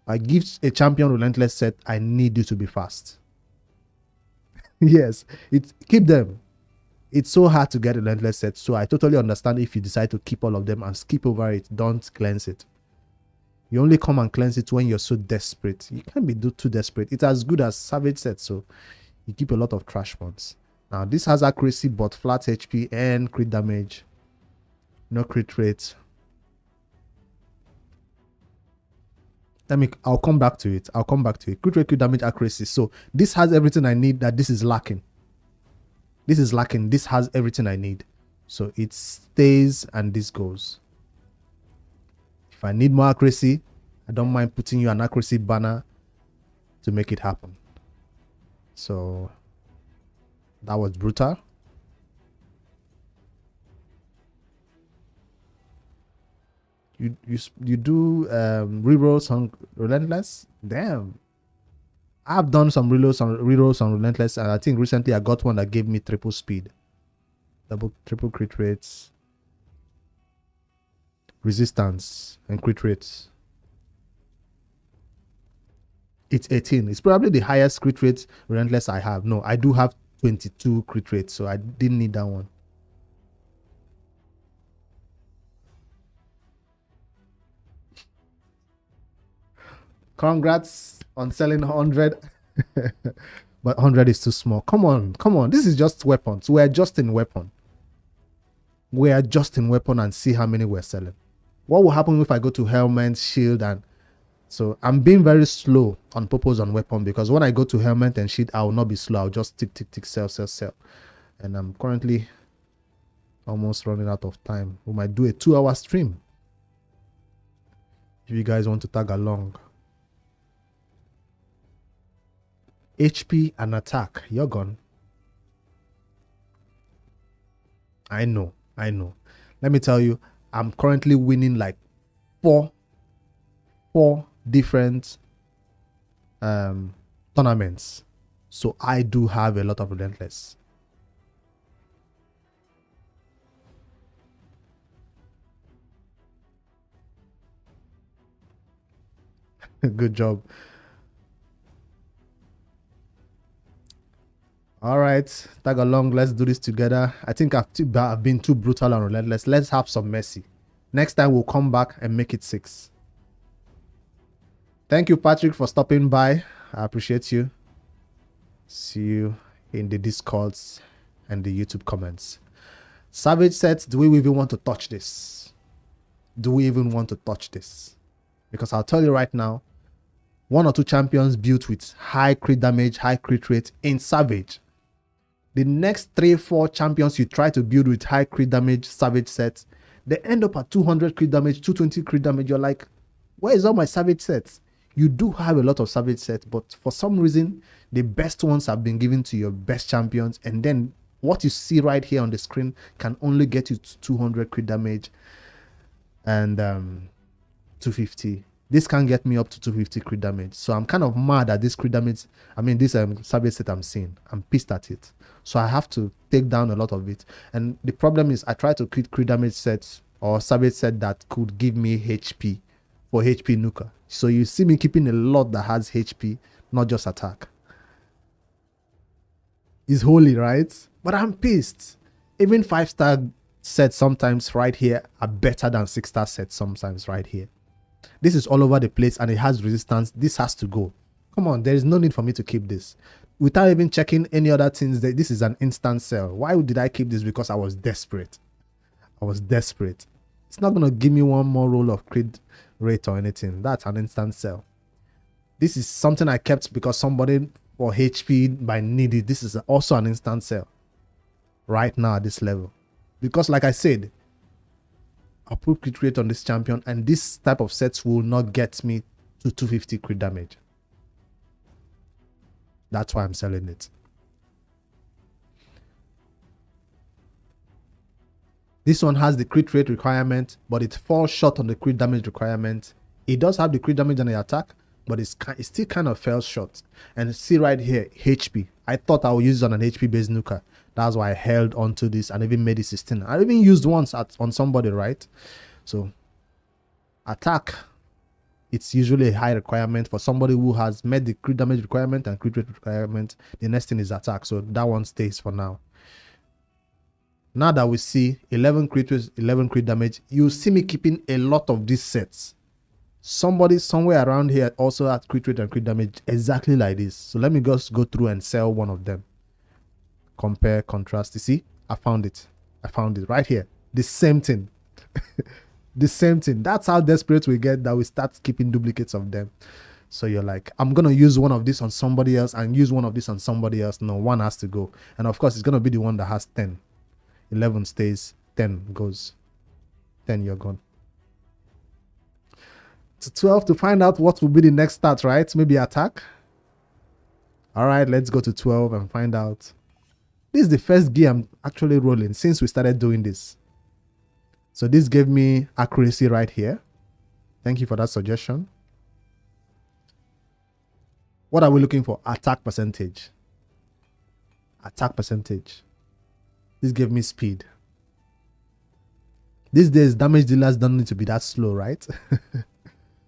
I give a champion Relentless set, I need you to be fast. Yes, keep them. It's so hard to get a Relentless set, so I totally understand if you decide to keep all of them and skip over it. Don't cleanse it. You only come and cleanse it when you're so desperate. You can't be too desperate. It's as good as Savage set, so you keep a lot of trash ones. Now this has accuracy but flat HP and crit damage. No crit rate. I'll come back to it. Crit rate, crit damage, accuracy. So this has everything I need that this is lacking. This is lacking. This has everything I need. So it stays and this goes. If I need more accuracy, I don't mind putting you an accuracy banner to make it happen. So that was brutal. You do rerolls on Relentless? Damn. I've done some rerolls on Relentless, and I think recently I got one that gave me triple speed. Triple crit rates. Resistance and crit rates. It's 18. It's probably the highest crit rate Relentless I have. No, I do have 22 crit rates, so I didn't need that one. Congrats on selling 100. But 100 is too small. Come on. This is just weapons. We're just in weapon. And see how many we're selling. What will happen if I go to helmet, shield, and so I'm being very slow on purpose on weapon, because when I go to helmet and shield, I will not be slow. I'll just tick, sell. And I'm currently almost running out of time. We might do a 2-hour stream if you guys want to tag along. HP and attack, you're gone. I know. Let me tell you, I'm currently winning like four different tournaments. So I do have a lot of Relentless. Good job. All right, tag along. Let's do this together. I think I've been too brutal and Relentless. Let's have some mercy. Next time we'll come back and make it 6. Thank you, Patrick, for stopping by. I appreciate you. See you in the Discords and the YouTube comments. Savage sets, do we even want to touch this? Because I'll tell you right now, 1 or 2 champions built with high crit damage, high crit rate in Savage. The next 3-4 champions you try to build with high crit damage Savage sets, they end up at 200 crit damage, 220 crit damage. You're like, where is all my Savage sets? You do have a lot of Savage sets, but for some reason, the best ones have been given to your best champions. And then what you see right here on the screen can only get you to 200 crit damage and 250. This can get me up to 250 crit damage. So I'm kind of mad at this crit damage. This Savage set I'm seeing. I'm pissed at it. So I have to take down a lot of it. And the problem is I try to create crit damage sets or Savage set that could give me HP for HP Nuka. So you see me keeping a lot that has HP, not just attack. It's holy, right? But I'm pissed. Even 5-star sets sometimes right here are better than 6-star sets sometimes right here. This is all over the place and it has resistance. This has to go. Come on, there is no need for me to keep this. Without even checking any other things, this is an instant sell. Why did I keep this? Because I was desperate. It's not going to give me one more roll of crit rate or anything. That's an instant sell. This is something I kept because somebody for HP by needed. This is also an instant sell right now at this level. Because like I said, I'll put crit rate on this champion and this type of sets will not get me to 250 crit damage. That's why I'm selling it. This one has the crit rate requirement, but it falls short on the crit damage requirement. It does have the crit damage and the attack, but it still kind of fell short. And see right here, HP. I thought I would use it on an HP based nuker. That's why I held onto this and even made it 16. I even used once on somebody, right? So attack, it's usually a high requirement for somebody who has met the crit damage requirement and crit rate requirement. The next thing is attack, so that one stays for now. Now that we see 11 crit rate, 11 crit damage, you see me keeping a lot of these sets. Somebody somewhere around here also has crit rate and crit damage exactly like this. So let me just go through and sell one of them. Compare, contrast. You see, I found it right here. The same thing. The same thing. That's how desperate we get that we start keeping duplicates of them. So you're like, I'm gonna use one of this on somebody else and use one of this on somebody else. No, one has to go. And of course it's gonna be the one that has 10. 11 stays, 10 goes. 10, you're gone. To 12 to find out what will be the next start, right? Maybe attack. All right, let's go to 12 and find out. This is the first gear I'm actually rolling since we started doing this. So this gave me accuracy right here. Thank you for that suggestion. What are we looking for? Attack percentage. Attack percentage. This gave me speed. These days, damage dealers don't need to be that slow, right?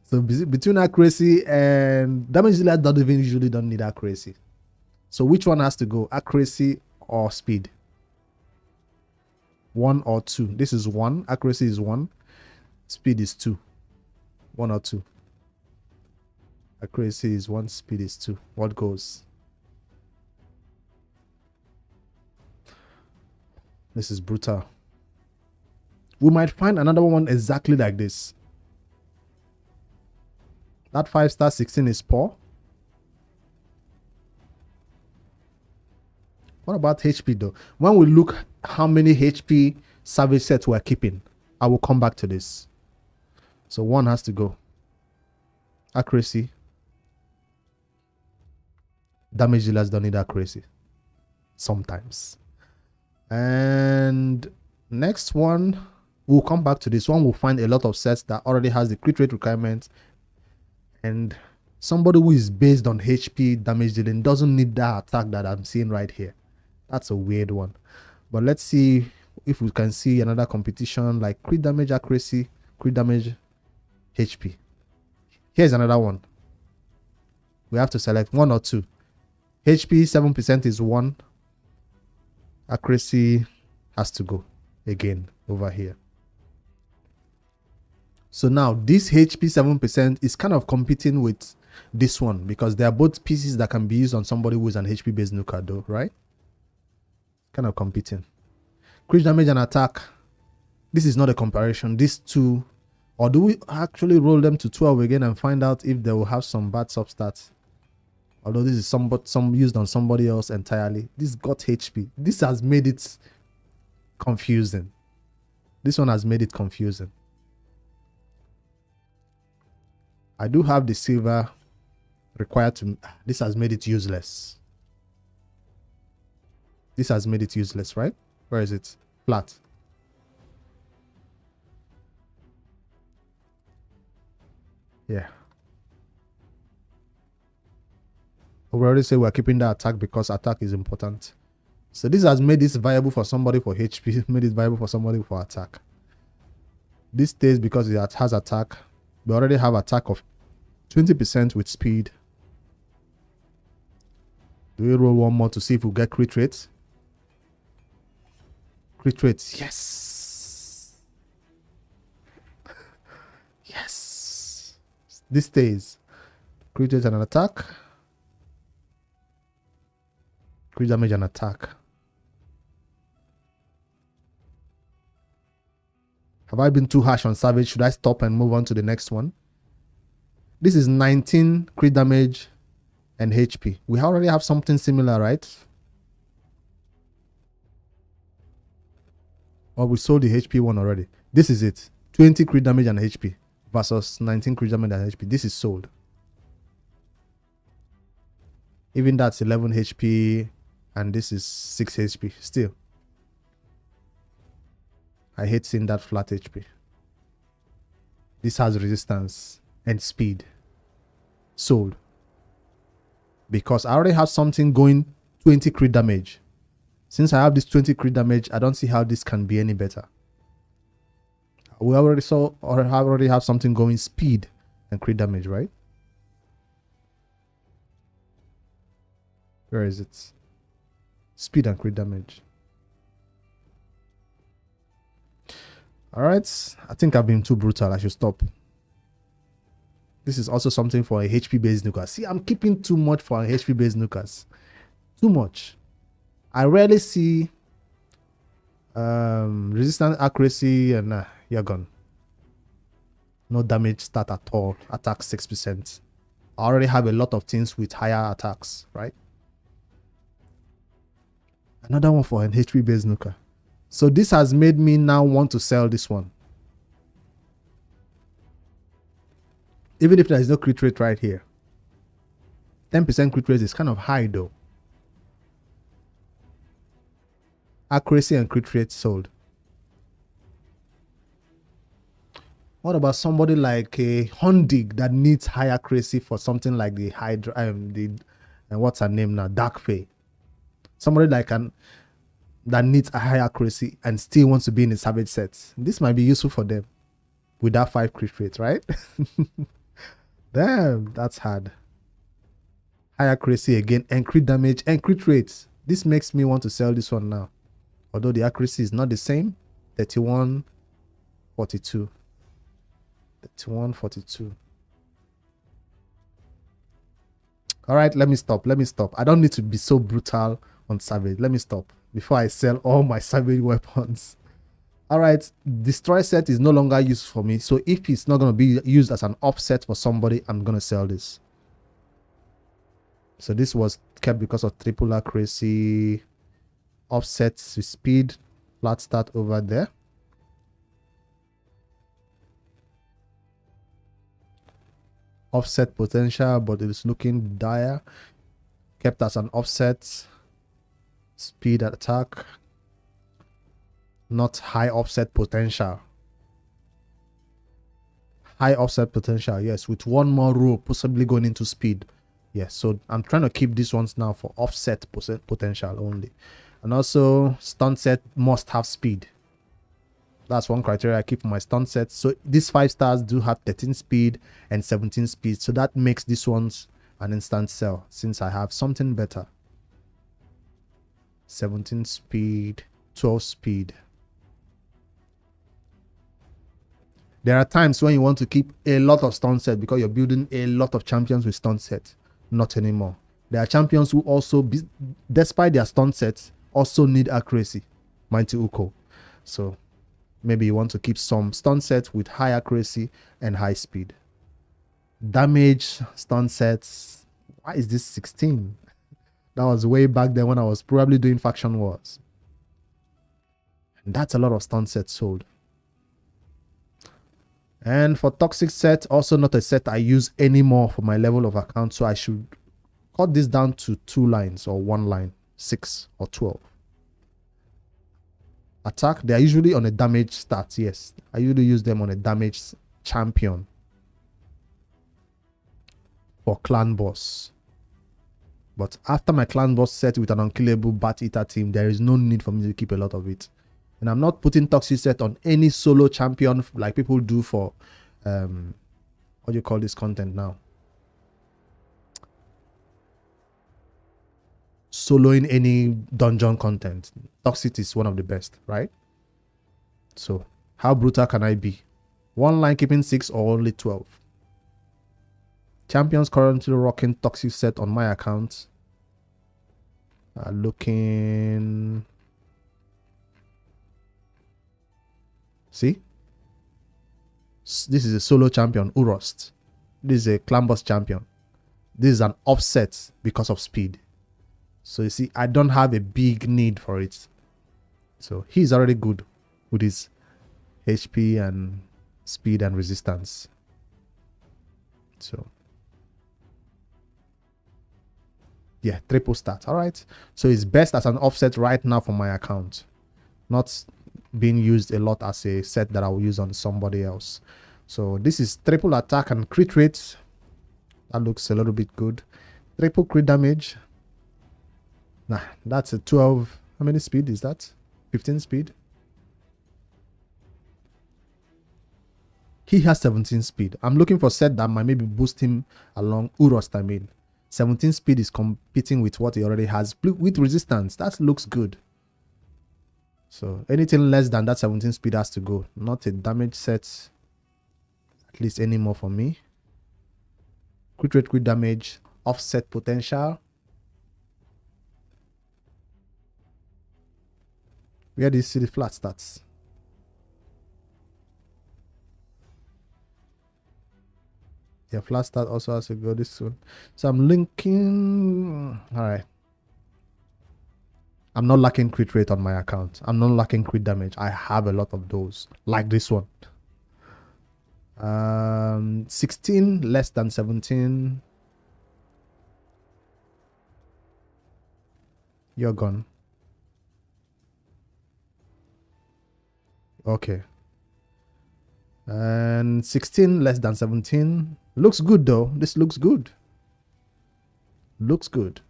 So between accuracy and damage dealers usually don't need accuracy. So which one has to go? Accuracy or speed? 1 or 2. This is 1. Accuracy is 1. Speed is 2. 1 or 2. Accuracy is 1. Speed is 2. What goes? This is brutal. We might find another one exactly like this. That 5-star 16 is poor. What about HP though? When we look how many HP savage sets we're keeping, I will come back to this. So 1 has to go. Accuracy. Damage dealers don't need accuracy. Sometimes. And next one, we'll come back to this one. We'll find a lot of sets that already has the crit rate requirement. And somebody who is based on HP damage dealing doesn't need that attack that I'm seeing right here. That's a weird one. But let's see if we can see another competition like crit damage accuracy, crit damage HP. Here's another one. We have to select 1 or 2. HP 7% is 1. Accuracy has to go again over here. So now this HP 7% is kind of competing with this one because they are both pieces that can be used on somebody who is an HP based nuker though, right? Kind of competing. Crit damage and attack. This is not a comparison. These two, or do we actually roll them to 12 again and find out if they will have some bad substats? Although this is some used on somebody else entirely. This got HP. This has made it confusing. This one has made it confusing. I do have the silver required to... This has made it useless. This has made it useless, right? Where is it? Flat. Yeah. We already say we're keeping the attack because attack is important. So this has made this viable for somebody for HP, made it viable for somebody for attack. This stays because it has attack. We already have attack of 20% with speed. Do we roll one more to see if we get crit rate? Crit rate, yes. Yes. This stays. Crit rate and an attack. Crit damage and attack. Have I been too harsh on Savage? Should I stop and move on to the next one? This is 19 crit damage and HP. We already have something similar, right? Or we sold the HP one already. This is it. 20 crit damage and HP versus 19 crit damage and HP. This is sold. Even that's 11 HP and this is 6 HP still. I hate seeing that flat HP. This has resistance and speed. Sold. Because I already have something going 20 crit damage. Since I have this 20 crit damage, I don't see how this can be any better. We already saw or already have something going speed and crit damage, right? Where is it? Speed and crit damage. Alright, I think I've been too brutal. I should stop. This is also something for a HP based nuker. See, I'm keeping too much for HP based nukers. Too much. I rarely see resistance, accuracy, and you're gone. No damage stat at all. Attack 6%. I already have a lot of things with higher attacks, right? Another one for an HP based nuker. So this has made me now want to sell this one. Even if there is no crit rate right here. 10% crit rate is kind of high though. Accuracy and crit rate sold. What about somebody like a Hondig that needs high accuracy for something like the Hydra, what's her name now? Dark Fae. Somebody like that needs a high accuracy and still wants to be in a savage set. This might be useful for them with that 5 crit rate, right? Damn, that's hard. High accuracy again and crit damage and crit rates. This makes me want to sell this one now. Although the accuracy is not the same. 31, 42. 31, 42. All right, let me stop. I don't need to be so brutal on savage. Let me stop before I sell all my savage weapons. All right, destroy set is no longer used for me. So if it's not going to be used as an offset for somebody, I'm going to sell this. So this was kept because of triple accuracy, offset to speed, flat start over there. Offset potential, but it is looking dire. Kept as an offset. Speed attack. Not high offset potential. High offset potential, yes, with one more row possibly going into speed. Yes, so I'm trying to keep these ones now for offset potential only. And also stun set must have speed. That's one criteria I keep for my stun sets. So these 5 stars do have 13 speed and 17 speed. So that makes this one's an instant sell since I have something better. 17 speed, 12 speed. There are times when you want to keep a lot of stun set because you're building a lot of champions with stun set. Not anymore. There are champions who also, despite their stun sets, also need accuracy. Mighty Uko. So maybe you want to keep some stun sets with high accuracy and high speed. Damage stun sets. Why is this 16? That was way back then when I was probably doing faction wars. And that's a lot of stun sets sold. And for toxic set, also not a set I use anymore for my level of account. So I should cut this down to 2 lines or 1 line, 6 or 12. Attack, they are usually on a damage stat. Yes, I usually use them on a damage champion for clan boss. But after my clan boss set with an unkillable bat eater team, there is no need for me to keep a lot of it. And I'm not putting toxic set on any solo champion like people do for what do you call this content now? Soloing any dungeon content. Toxic is one of the best, right? So how brutal can I be? 1 line keeping 6 or only 12? Champions currently rocking toxic set on my account are looking. See? This is a solo champion, Urost. This is a clan boss champion. This is an offset because of speed. So you see, I don't have a big need for it. So he's already good with his HP and speed and resistance. So Yeah, triple stat. All right. So it's best as an offset right now for my account. Not being used a lot as a set that I will use on somebody else. So this is triple attack and crit rate. That looks a little bit good. Triple crit damage. Nah, that's a 12. How many speed is that? 15 speed. He has 17 speed. I'm looking for a set that might maybe boost him along Urost, I mean. 17 speed is competing with what he already has with resistance. That looks good. So anything less than that 17 speed has to go. Not a damage set, at least anymore for me. Crit rate, crit damage, offset potential. Where do you see the flat stats? Yeah, flat stat also has to go this soon. So I'm linking. All right. I'm not lacking crit rate on my account. I'm not lacking crit damage. I have a lot of those, like this one. 16 less than 17. You're gone. Okay. And 16 less than 17. Looks good though. This looks good. Looks good.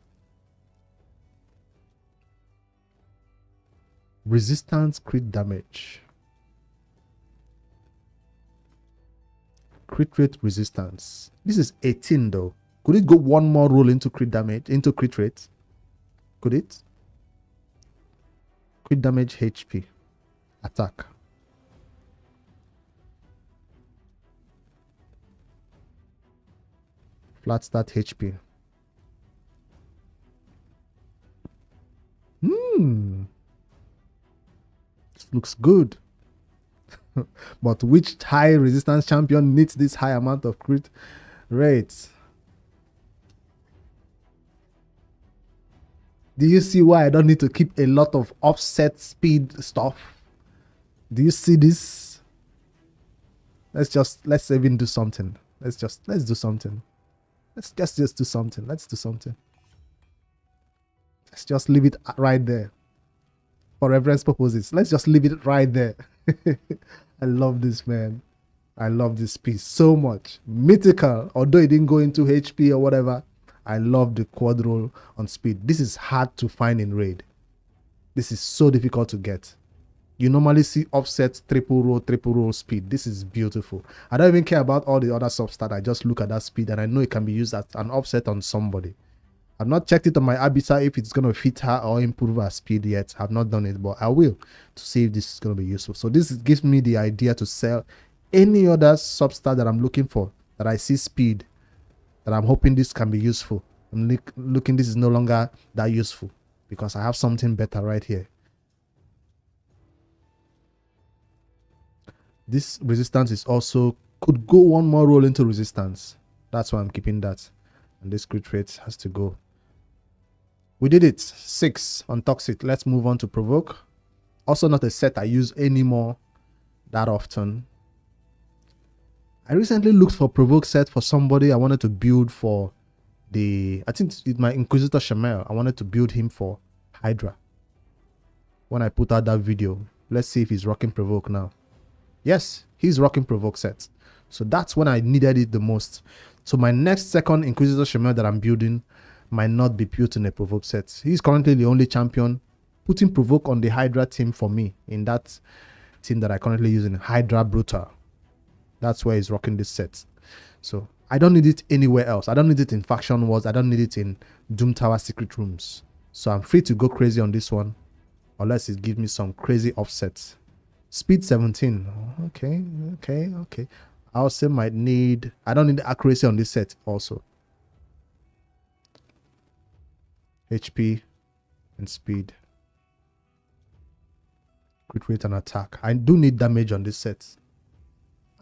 Resistance, crit damage. Crit rate, resistance. This is 18 though. Could it go one more roll into crit damage, into crit rate? Could it? Crit damage, HP. Attack. Flat stat HP. This looks good. But which high resistance champion needs this high amount of crit rate? Do you see why I don't need to keep a lot of offset speed stuff? Do you see this? Let's even do something. Let's do something. Let's just do something. Let's do something. Let's just leave it right there. For reference purposes, let's just leave it right there. I love this, man. I love this piece so much. Mythical, although it didn't go into HP or whatever. I love the quad roll on speed. This is hard to find in raid. This is so difficult to get. You normally see offset triple roll speed. This is beautiful. I don't even care about all the other substat. I just look at that speed and I know it can be used as an offset on somebody. I've not checked it on my Abyssal if it's going to fit her or improve her speed yet. I've not done it, but I will to see if this is going to be useful. So this gives me the idea to sell any other substat that I'm looking for, that I see speed, that I'm hoping this can be useful. I'm looking, this is no longer that useful because I have something better right here. This resistance is also, could go one more roll into resistance. That's why I'm keeping that. And this crit rate has to go. We did it. 6 on Toxic. Let's move on to Provoke. Also not a set I use anymore that often. I recently looked for Provoke set for somebody I wanted to build for the, I think it's my Inquisitor Shamel. I wanted to build him for Hydra. When I put out that video, let's see if he's rocking Provoke now. Yes, he's rocking Provoke set. So that's when I needed it the most. So my next second Inquisitor Shamel that I'm building might not be built in a Provoke set. He's currently the only champion putting Provoke on the Hydra team for me, in that team that I currently use in Hydra Brutal. That's where he's rocking this set. So I don't need it anywhere else. I don't need it in Faction Wars. I don't need it in Doom Tower Secret Rooms. So I'm free to go crazy on this one, unless it gives me some crazy offsets. Speed 17. Okay. I also might need, I don't need accuracy on this set also. HP and speed. Crit rate and attack. I do need damage on this set.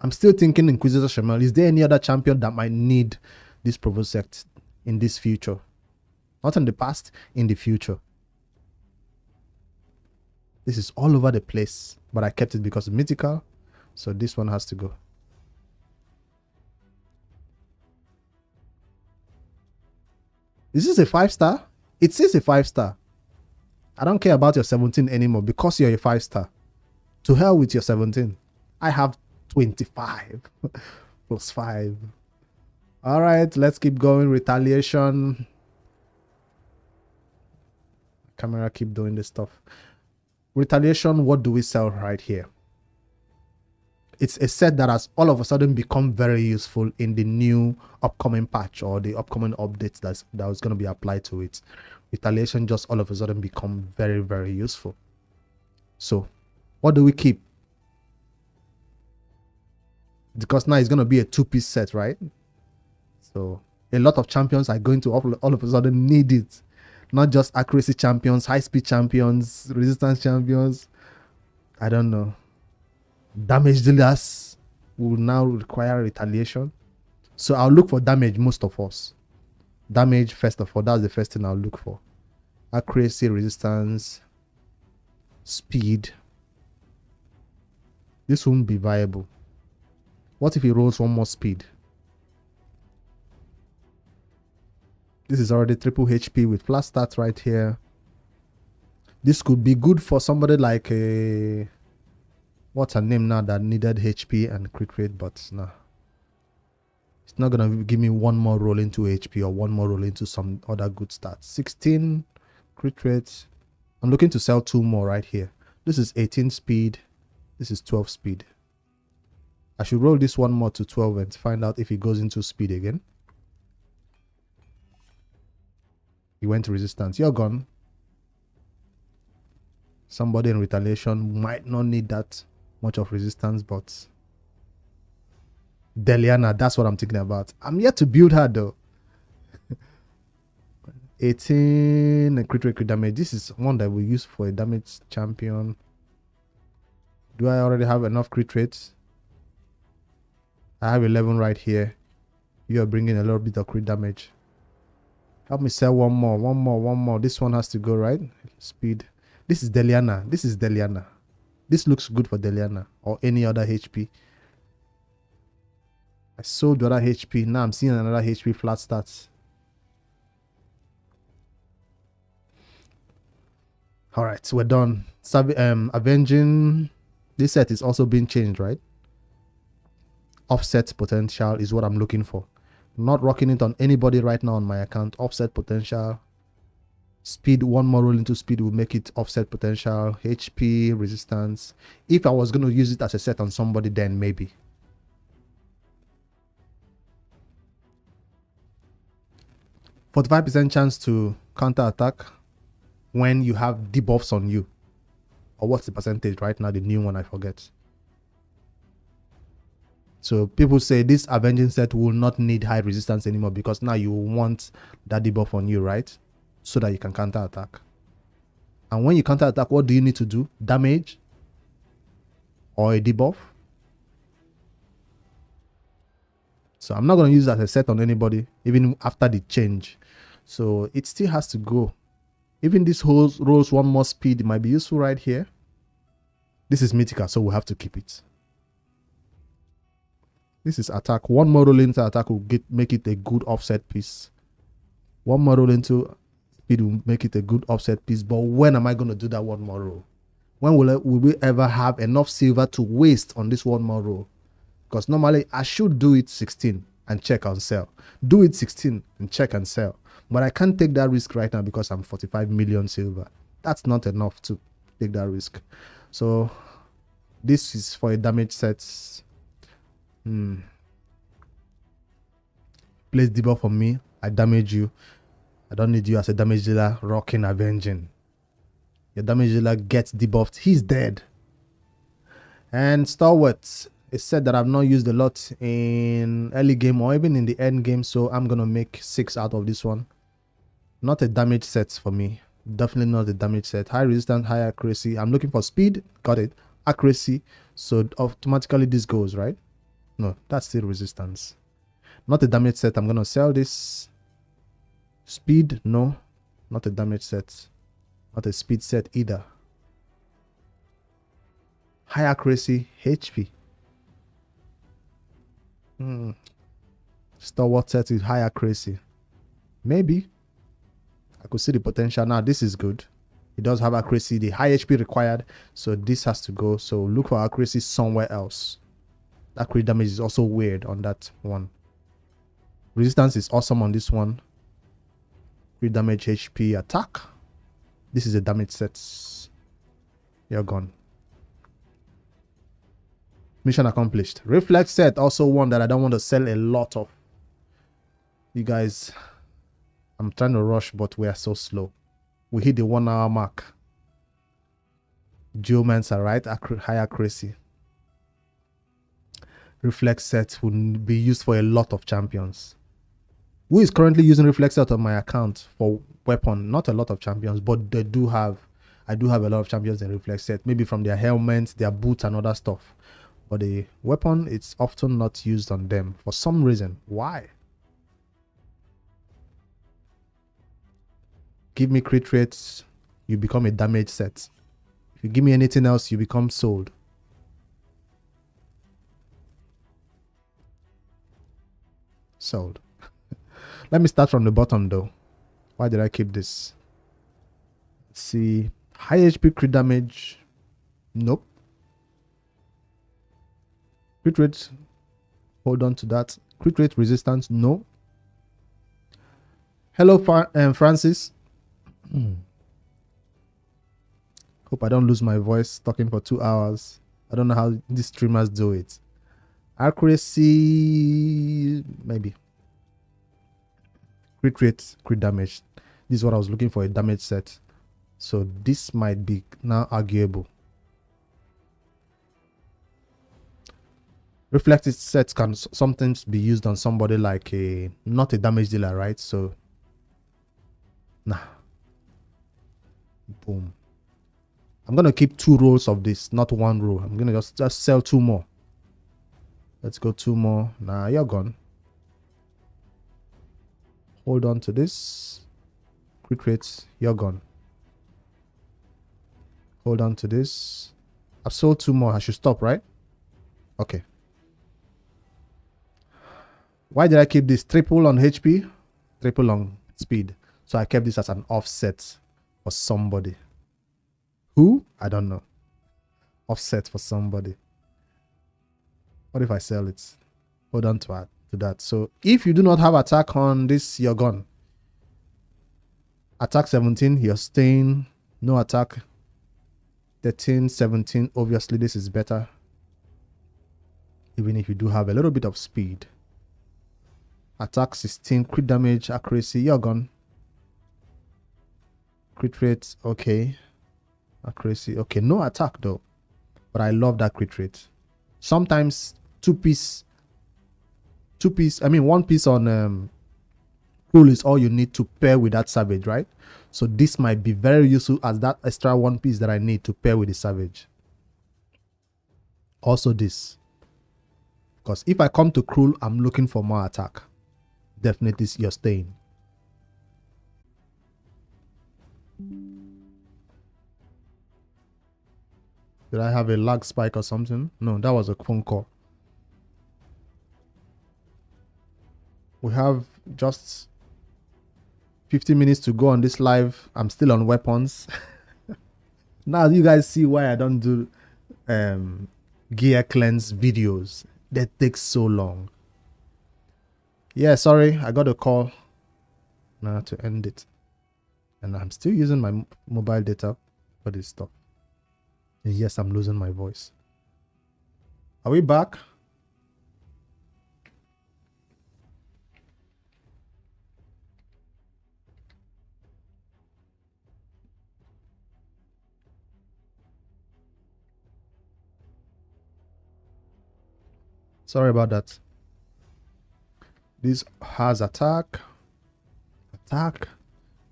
I'm still thinking Inquisitor Shamel. Is there any other champion that might need this Provoke set in this future? Not in the past, in the future. This is all over the place, but I kept it because it's mythical. So this one has to go. Is this a 5-star? It is a 5-star. I don't care about your 17 anymore because you're a 5-star. To hell with your 17. I have 25 plus 5. All right, let's keep going. Retaliation. Camera keep doing this stuff. Retaliation, what do we sell right here? It's a set that has all of a sudden become very useful in the new upcoming patch or the upcoming updates that was going to be applied to it. Retaliation just all of a sudden become very, very useful. So what do we keep? Because now it's going to be a 2-piece set, right? So a lot of champions are going to all of a sudden need it. Not just accuracy champions, high speed champions, resistance champions. I don't know. Damage dealers will now require retaliation. So I'll look for damage, most of us. Damage, first of all, that's the first thing I'll look for. Accuracy, resistance, speed. This won't be viable. What if he rolls one more speed? This is already triple HP with flat stats right here. This could be good for somebody like a... What's her name now that needed HP and crit rate, but nah. It's not going to give me one more roll into HP or one more roll into some other good stats. 16 crit rate. I'm looking to sell 2 more right here. This is 18 speed. This is 12 speed. I should roll this one more to 12 and find out if it goes into speed again. He went to resistance. You're gone. Somebody in retaliation might not need that much of resistance, but Deliana, that's what I'm thinking about. I'm yet to build her though. 18 and crit damage. This is one that we use for a damage champion. Do I already have enough crit rates? I have 11 right here. You are bringing a little bit of crit damage. Help me sell one more. This one has to go, right? Speed. This is Deliana. This is Deliana. This looks good for Deliana or any other HP. I sold the other HP. Now I'm seeing another HP flat stats. Alright, we're done. Avenging. This set is also being changed, right? Offset potential is what I'm looking for. Not rocking it on anybody right now on my account. Offset potential. Speed, one more roll into speed will make it offset potential. HP, resistance. If I was going to use it as a set on somebody, then maybe. %45% chance to counter attack when you have debuffs on you. Or what's the percentage right now? The new one, I forget. So people say this Avenging set will not need high resistance anymore because now you want that debuff on you, right? So that you can counter attack. And when you counter attack, what do you need to do? Damage or a debuff? So I'm not going to use that as a set on anybody even after the change. So it still has to go. Even this rolls one more speed, it might be useful right here. This is Mythica, so we'll have to keep it. This is attack. One more roll into attack will make it a good offset piece. One more roll into speed will make it a good offset piece. But when am I going to do that one more roll? When will we ever have enough silver to waste on this one more roll? Because normally I should do it 16 and check and sell. Do it 16 and check and sell. But I can't take that risk right now because I'm 45 million silver. That's not enough to take that risk. So this is for a damage set. Place debuff for me. I damage you. I don't need you as a damage dealer rocking Avenging. Your damage dealer gets debuffed. He's dead. And Stalwart is set that I've not used a lot in early game or even in the end game. So I'm going to make 6 out of this one. Not a damage set for me. Definitely not a damage set. High resistance, high accuracy. I'm looking for speed. Got it. Accuracy. So automatically this goes, right? No, that's still resistance. Not a damage set. I'm going to sell this. Speed. No. Not a damage set. Not a speed set either. High accuracy. HP. Stalwart set with high accuracy. Maybe. could see the potential. Now this is good. It does have accuracy, the high HP required, so this has to go. So look for accuracy somewhere else. That crit damage is also weird on that one. Resistance is awesome on this one. Crit damage, HP, attack. This is a damage set. You're gone. Mission accomplished. Reflex set, also one that I don't want to sell a lot of. You guys, I'm trying to rush, but we are so slow. We hit the 1 hour mark. Geomancer, right? High accuracy. Reflex set will be used for a lot of champions. Who is currently using reflex set on my account for weapon? Not a lot of champions, but I do have a lot of champions in reflex set. Maybe from their helmets, their boots, and other stuff. But the weapon, it's often not used on them for some reason. Why? Give me crit rates, you become a damage set. If you give me anything else, you become sold. Sold. Let me start from the bottom though. Why did I keep this? Let's see. High HP crit damage. Nope. Crit rate. Hold on to that. Crit rate resistance. No. Hello, Francis. Hope I don't lose my voice talking for 2 hours. I don't know how these streamers do it. Accuracy, maybe. Crit rate, crit damage. This is what I was looking for, a damage set. So this might be now arguable. Reflective sets can sometimes be used on somebody like not a damage dealer, right? So, nah. Boom. I'm gonna keep 2 rolls of this, not 1 roll. I'm gonna just sell 2 more. Let's go 2 more. Nah, you're gone. Hold on to this. Crit rates, you're gone. Hold on to this. I've sold 2 more. I should stop, right? Okay. Why did I keep this? Triple on HP, triple on speed. So I kept this as an offset for somebody. Who? I don't know. Offset for somebody. What if I sell it? Hold on to that. So if you do not have attack on this, you're gone. Attack 17, you're staying. No attack. 13, 17. Obviously, this is better. Even if you do have a little bit of speed. Attack 16, crit damage, accuracy, you're gone. Crit rate, okay. Accuracy, okay. No attack though. But I love that crit rate. Sometimes 1 piece on Cruel is all you need to pair with that Savage, right? So this might be very useful as that extra 1 piece that I need to pair with the Savage. Also this. Because if I come to Cruel, I'm looking for more attack. Definitely you're staying. Did I have a lag spike or something? No, that was a phone call. We have just 15 minutes to go on this live. I'm still on weapons. Now you guys see why I don't do gear cleanse videos. That takes so long. Yeah, sorry, I got a call. Now to end it. And I'm still using my mobile data for this stuff. And yes, I'm losing my voice. Are we back? Sorry about that. This has attack.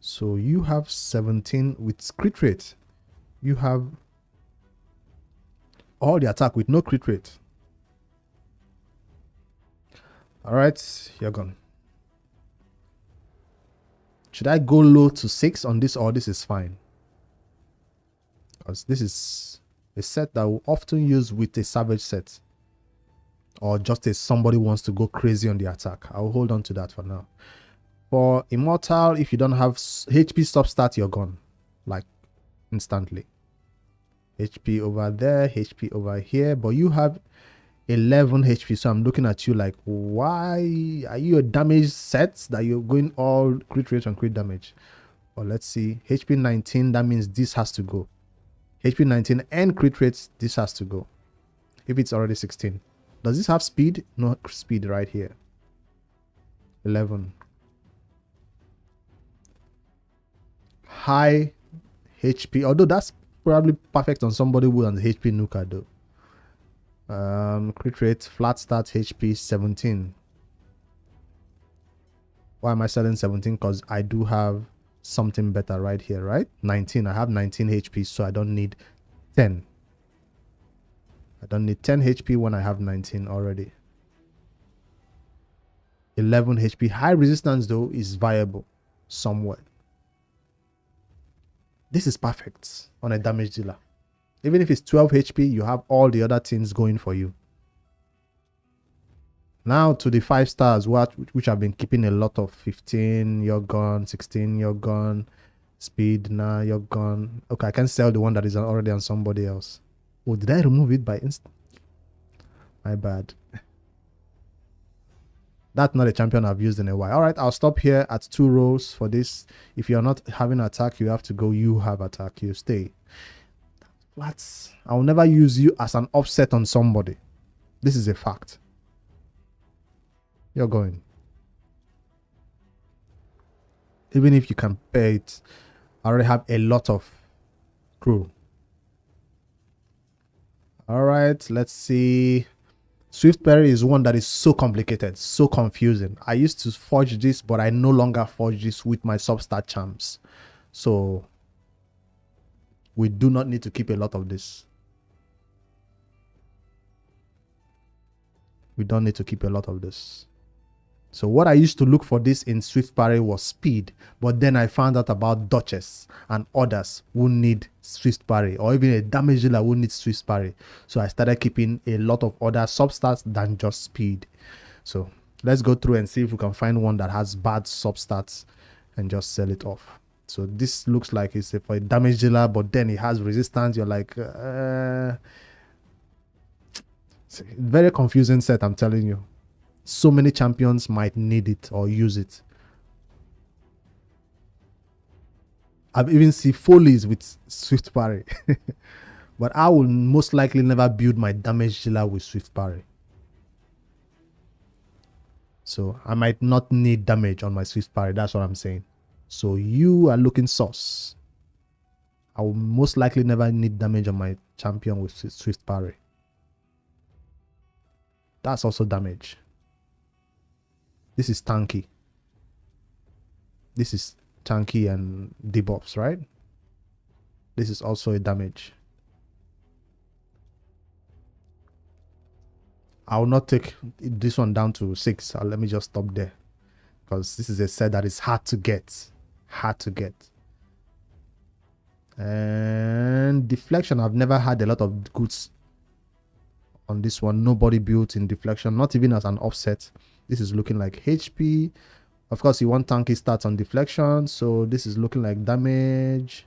So you have 17 with crit rate. You have all the attack with no crit rate. Alright, you're gone. Should I go low to 6 on this, or this is fine? Because this is a set that we often use with a Savage set. Or just as somebody wants to go crazy on the attack. I'll hold on to that for now. For Immortal, if you don't have HP substat, you're gone. Like, instantly. HP over there, HP over here. But you have 11 HP. So I'm looking at you like, why are you a damage set that you're going all crit rate and crit damage? Well, let's see. HP 19, that means this has to go. HP 19 and crit rates, this has to go. If it's already 16. Does this have speed? No speed right here. 11. High HP, although that's probably perfect on somebody who has HP Nuka though. Crit rate, flat stat, HP 17. Why am I selling 17? Because I do have something better right here, right? 19. I have 19 HP, so I don't need 10. I don't need 10 HP when I have 19 already. 11 HP. High resistance though is viable somewhere. This is perfect on a damage dealer. Even if it's 12 HP, you have all the other things going for you. Now to the 5 stars, which I've been keeping a lot of. 15, you're gone. 16, you're gone. Speed, now you're gone. Okay, I can sell the one that is already on somebody else. Oh, did I remove it by instant? My bad. That's not a champion I've used in a while. All right, I'll stop here at 2 rows for this. If you're not having attack, you have to go. You have attack. You stay. Flats. I'll never use you as an offset on somebody. This is a fact. You're going. Even if you can pay it, I already have a lot of crew. All right, let's see. Swift Parry is one that is so complicated, so confusing. I used to forge this, but I no longer forge this with my substat champs. So we do not need to keep a lot of this. We don't need to keep a lot of this. So what I used to look for this in Swift Parry was speed, but then I found out about Duchess and others who need Swift Parry, or even a damage dealer who needs Swift Parry. So I started keeping a lot of other substats than just speed. So let's go through and see if we can find one that has bad substats and just sell it off. So this looks like it's for a damage dealer, but then it has resistance. You're like, it's a very confusing set, I'm telling you. So many champions might need it or use it. I've even seen Foley's with Swift Parry. But I will most likely never build my damage dealer with Swift Parry. So I might not need damage on my Swift Parry. That's what I'm saying. So you are looking sus. I will most likely never need damage on my champion with Swift Parry. That's also damage. This is tanky. This is tanky and debuffs, right? This is also a damage. I will not take this one down to 6. Let me just stop there. Because this is a set that is hard to get. Hard to get. And deflection, I've never had a lot of goods on this one. Nobody built in deflection, not even as an offset. This is looking like HP. Of course, you want tanky stats on deflection. So this is looking like damage.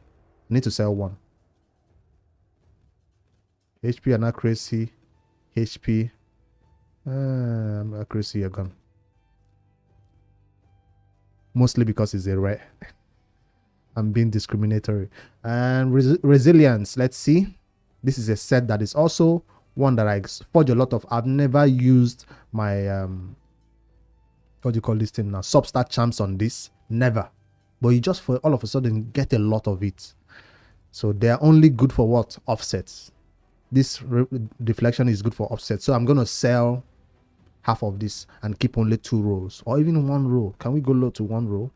I need to sell one. HP and accuracy. HP. Accuracy, you're gone. Mostly because it's a rare. I'm being discriminatory. And resilience. Let's see. This is a set that is also one that I forge a lot of. I've never used my what do you call this thing now? Substat champs on this. Never. But you just for all of a sudden get a lot of it. So they are only good for what? Offsets. This deflection is good for offset. So I'm going to sell half of this and keep only 2 rows. Or even 1 row. Can we go low to 1 row?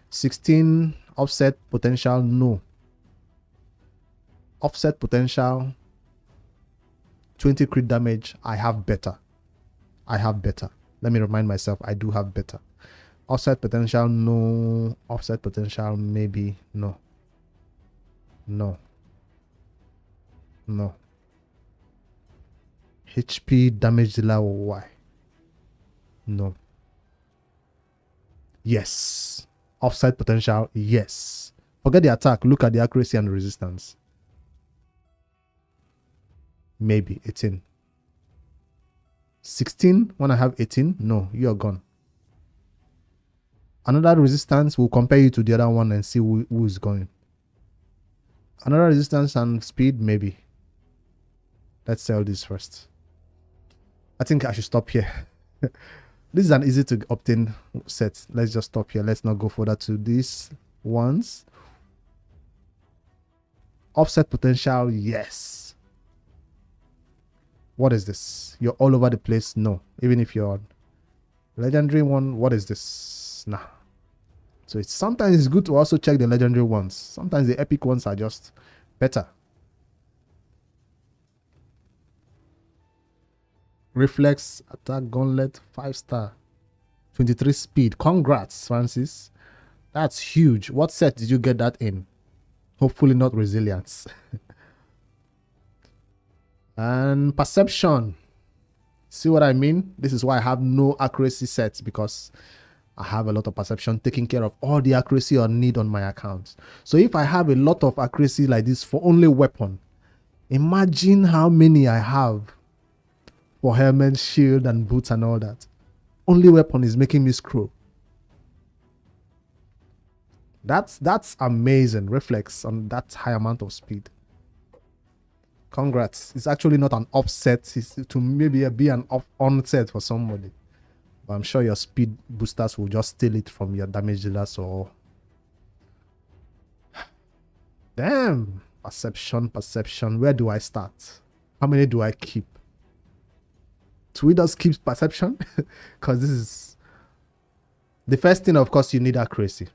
16 offset potential. No. Offset potential. 20 crit damage. I have better. I have better. Let me remind myself, I do have better. Offset potential, no. Offset potential, maybe, no. No. No. HP damage dealer, why? No. Yes. Offside potential, yes. Forget the attack. Look at the accuracy and the resistance. Maybe 18. 16 when I have 18. No, you're gone. Another resistance will compare you to the other one and see who is going. Another resistance and speed, maybe. Let's sell this first. I think I should stop here. This is an easy to obtain set. Let's just stop here. Let's not go further to these ones. Offset potential, yes. What is this? You're all over the place? No. Even if you're on legendary one, what is this? Nah. So sometimes it's good to also check the legendary ones. Sometimes the epic ones are just better. Reflex, attack, gauntlet, 5-star. 23 speed. Congrats, Francis. That's huge. What set did you get that in? Hopefully not resilience. And perception. See what I mean? This is why I have no accuracy sets, because I have a lot of perception taking care of all the accuracy I need on my account. So if I have a lot of accuracy like this for only weapon, imagine how many I have for helmet, shield, and boots and all that. Only weapon is making me screw. That's amazing. Reflex on that high amount of speed. Congrats. It's actually not an offset. It's to maybe be an onset for somebody. But I'm sure your speed boosters will just steal it from your damage dealers or... Damn. Perception. Where do I start? How many do I keep? Tweeders keeps perception. Because this is... The first thing, of course, you need accuracy.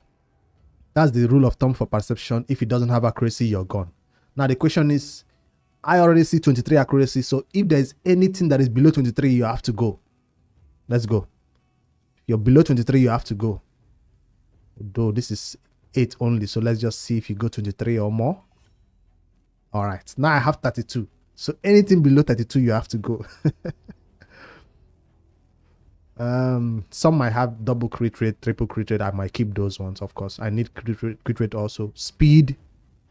That's the rule of thumb for perception. If it doesn't have accuracy, you're gone. Now, the question is, I already see 23 accuracy. So if there's anything that is below 23, you have to go. Let's go. If you're below 23, you have to go. Though this is 8 only. So let's just see if you go 23 or more. All right. Now I have 32. So anything below 32, you have to go. Some might have double crit rate, triple crit rate. I might keep those ones, of course. I need crit rate also. Speed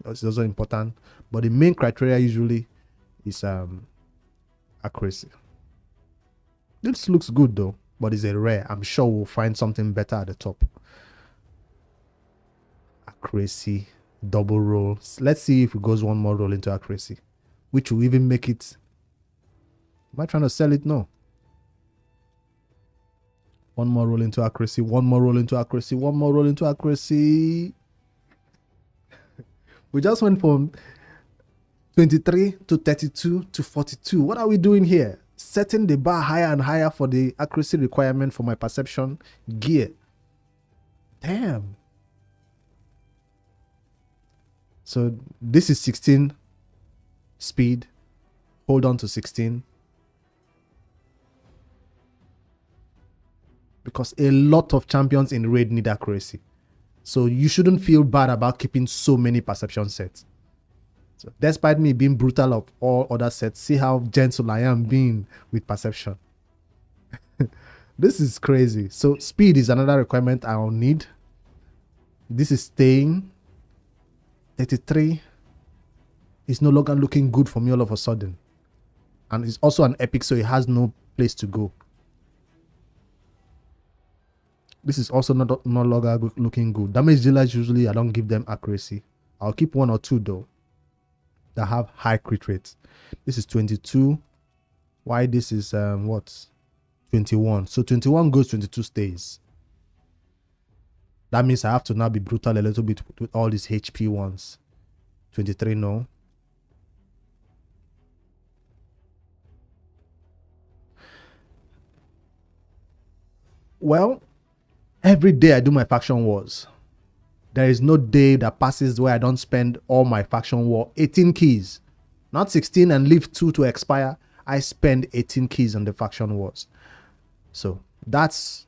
is also important. But the main criteria usually is accuracy. This looks good though, but it's a rare. I'm sure we'll find something better at the top. Accuracy, double roll. Let's see if it goes one more roll into accuracy, which will even make it... Am I trying to sell it? No. One more roll into accuracy, one more roll into accuracy, one more roll into accuracy. We just went from 23 to 32 to 42. What are we doing here? Setting the bar higher and higher for the accuracy requirement for my perception gear. Damn. So this is 16 speed. Hold on to 16. Because a lot of champions in raid need accuracy. So you shouldn't feel bad about keeping so many perception sets. So despite me being brutal of all other sets, see how gentle I am being with perception. This is crazy. So speed is another requirement I'll need. This is staying. 33 is no longer looking good for me all of a sudden. And it's also an epic, so it has no place to go. This is also not longer looking good. Damage dealers, usually I don't give them accuracy. I'll keep one or two though that have high crit rates. This is 22. Why this is what? 21. So 21 goes, 22 stays. That means I have to now be brutal a little bit with all these HP ones. 23 no. Well, every day I do my faction wars. There is no day that passes where I don't spend all my faction war 18 keys. Not 16 and leave 2 to expire. I spend 18 keys on the faction wars. So that's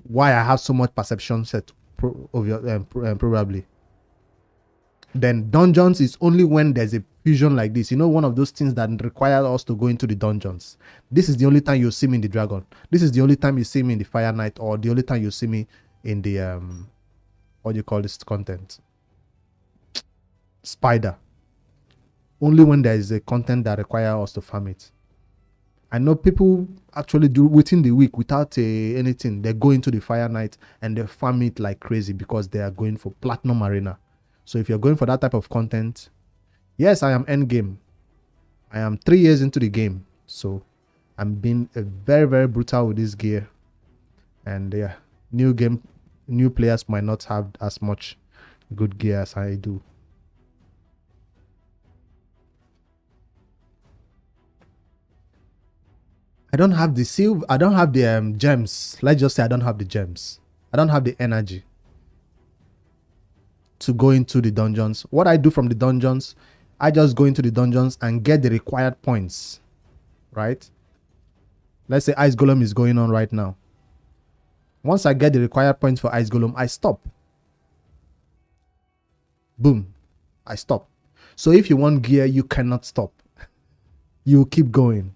why I have so much perception set probably. Then dungeons is only when there's a fusion like this. You know, one of those things that require us to go into the dungeons. This is the only time you see me in the dragon. This is the only time you see me in the fire knight, or the only time you see me in the what do you call this content? Spider. Only when there is a content that requires us to farm it. I know people actually do within the week without anything. They go into the Fire Night and they farm it like crazy because they are going for Platinum Arena. So if you're going for that type of content, yes, I am endgame. I am 3 years into the game. So I'm being very, very brutal with this gear. And yeah, new players might not have as much good gear as I do. I don't have the silver. I don't have the gems. Let's just say I don't have the gems. I don't have the energy to go into the dungeons. What I do from the dungeons, I just go into the dungeons and get the required points, right? Let's say Ice Golem is going on right now. Once I get the required points for Ice Golem, I stop. Boom. I stop. So if you want gear, you cannot stop. You keep going.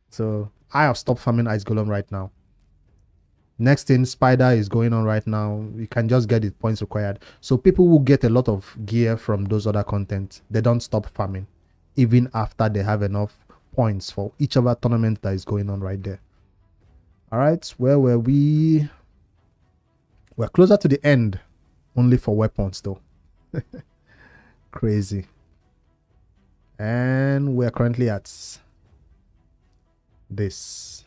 So I have stopped farming Ice Golem right now. Next thing, Spider is going on right now. You can just get the points required. So people will get a lot of gear from those other content. They don't stop farming, even after they have enough points for each other tournament that is going on right there. All right, where were we? We're closer to the end, only for weapons though. Crazy. And we're currently at this.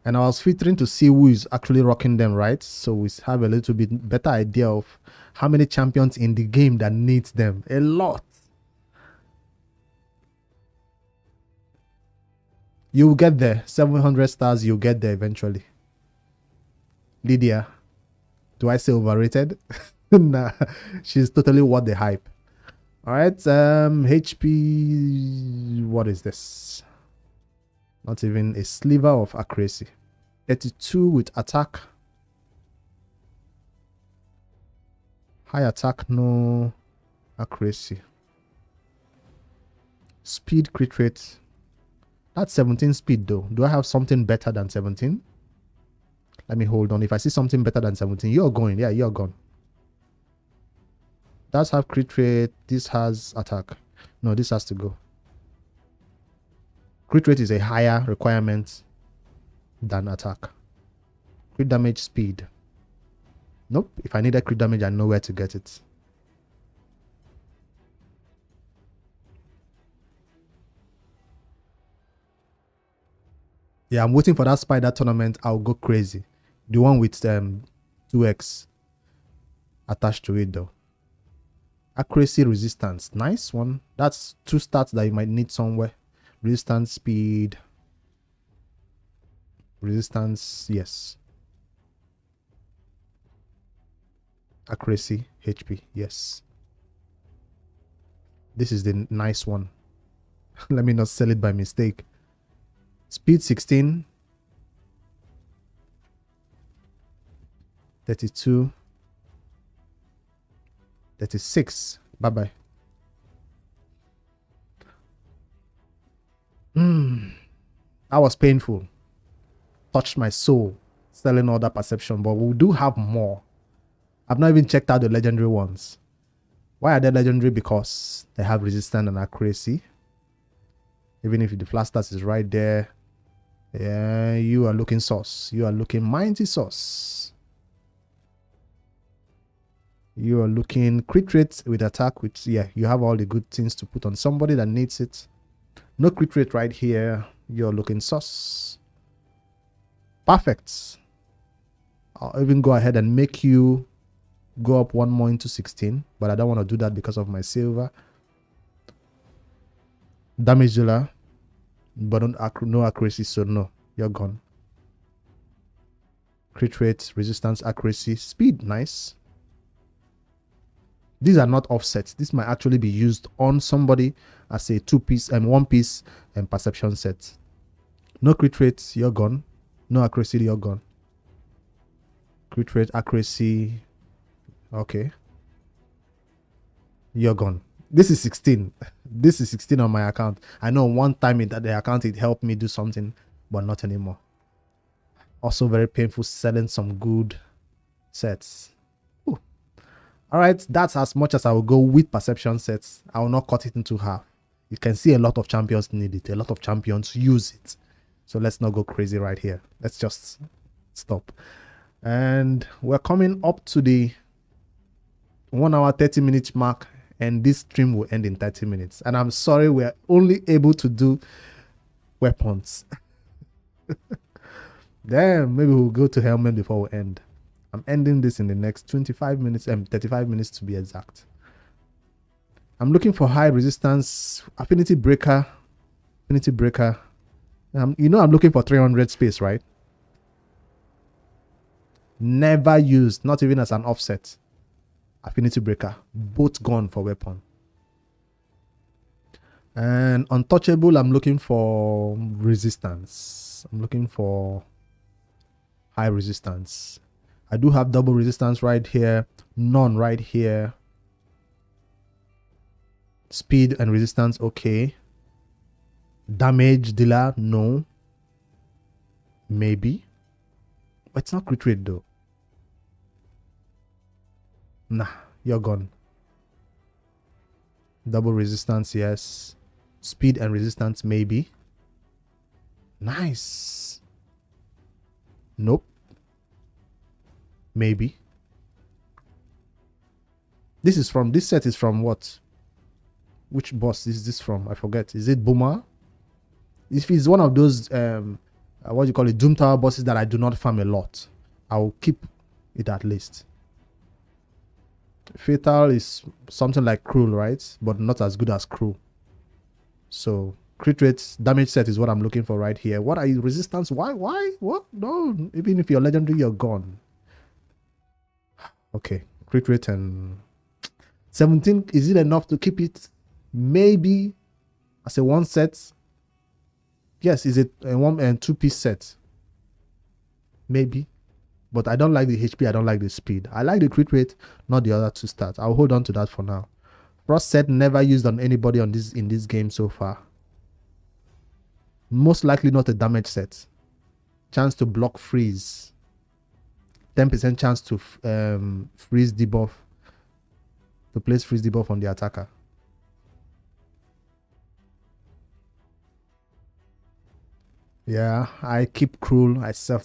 And I was filtering to see who is actually rocking them, right? So we have a little bit better idea of how many champions in the game that needs them. A lot. You'll get there. 700 stars, you'll get there eventually. Lydia. Do I say overrated? Nah. She's totally worth the hype. Alright. HP. What is this? Not even a sliver of accuracy. 32 with attack. High attack, no accuracy. Speed, crit rate. That's 17 speed though. Do I have something better than 17? Let me hold on. If I see something better than 17, you're going. Yeah, you're gone. Does have crit rate. This has attack. No, this has to go. Crit rate is a higher requirement than attack. Crit damage, speed. Nope. If I need a crit damage, I know where to get it. Yeah, I'm waiting for that Spider tournament. I'll go crazy. The one with 2x attached to it though. Accuracy, resistance. Nice one. That's 2 stats that you might need somewhere. Resistance, speed. Resistance, yes. Accuracy, HP, yes. This is the nice one. Let me not sell it by mistake. Speed 16. 32. 36. Bye-bye. That was painful. Touched my soul. Selling all that perception. But we do have more. I've not even checked out the legendary ones. Why are they legendary? Because they have resistance and accuracy. Even if the flash stats is right there. Yeah, you are looking sauce. You are looking mighty sauce. You are looking crit rate with attack. With yeah, you have all the good things to put on somebody that needs it. No crit rate right here. You're looking sauce. Perfect. I'll even go ahead and make you go up 1 more into 16. But I don't want to do that because of my silver. Damage dealer. But no accuracy, so no. You're gone. Crit rate, resistance, accuracy, speed. Nice. These are not offsets. This might actually be used on somebody as a 2-piece and 1-piece and perception set. No crit rate, you're gone. No accuracy, you're gone. Crit rate, accuracy. Okay. You're gone. This is 16. This is 16 on my account. I know one time that the account it helped me do something, but not anymore. Also very painful selling some good sets. Ooh. All right, that's as much as I will go with perception sets. I will not cut it into half. You can see a lot of champions need it. A lot of champions use it. So let's not go crazy right here. Let's just stop. And we're coming up to the 1 hour 30 minutes mark, and this stream will end in 30 minutes. And I'm sorry, we're only able to do weapons. Then maybe we'll go to helmet before we end. I'm ending this in the next 25 minutes and 35 minutes to be exact. I'm looking for high resistance affinity breaker. Affinity breaker. You know I'm looking for 300 space, right? Never used, not even as an offset. Affinity breaker, both gone for weapon. And untouchable, I'm looking for resistance. I'm looking for high resistance. I do have double resistance right here, none right here. Speed and resistance, okay. Damage dealer, no. Maybe. But it's not crit rate though. Nah, you're gone. Double resistance, yes. Speed and resistance, maybe. Nice. Nope. Maybe. This set is from what? Which boss is this from? I forget. Is it Boomer? If it's one of those what do you call it, Doom Tower bosses that I do not farm a lot, I will keep it at least. Fatal is something like Cruel, right? But not as good as Cruel. So crit rate damage set is what I'm looking for right here. What are you? Resistance? Why? What? No, even if you're legendary, you're gone. Okay, crit rate and 17. Is it enough to keep it? Maybe as a one set. Yes, is it a 1 and 2 piece set? Maybe. But I don't like the HP, I don't like the speed. I like the crit rate, not the other two stats. I'll hold on to that for now. Frost set never used on anybody in this game so far. Most likely not a damage set. Chance to block freeze. 10% chance to freeze debuff. To place freeze debuff on the attacker. Yeah, I keep Cruel. I sell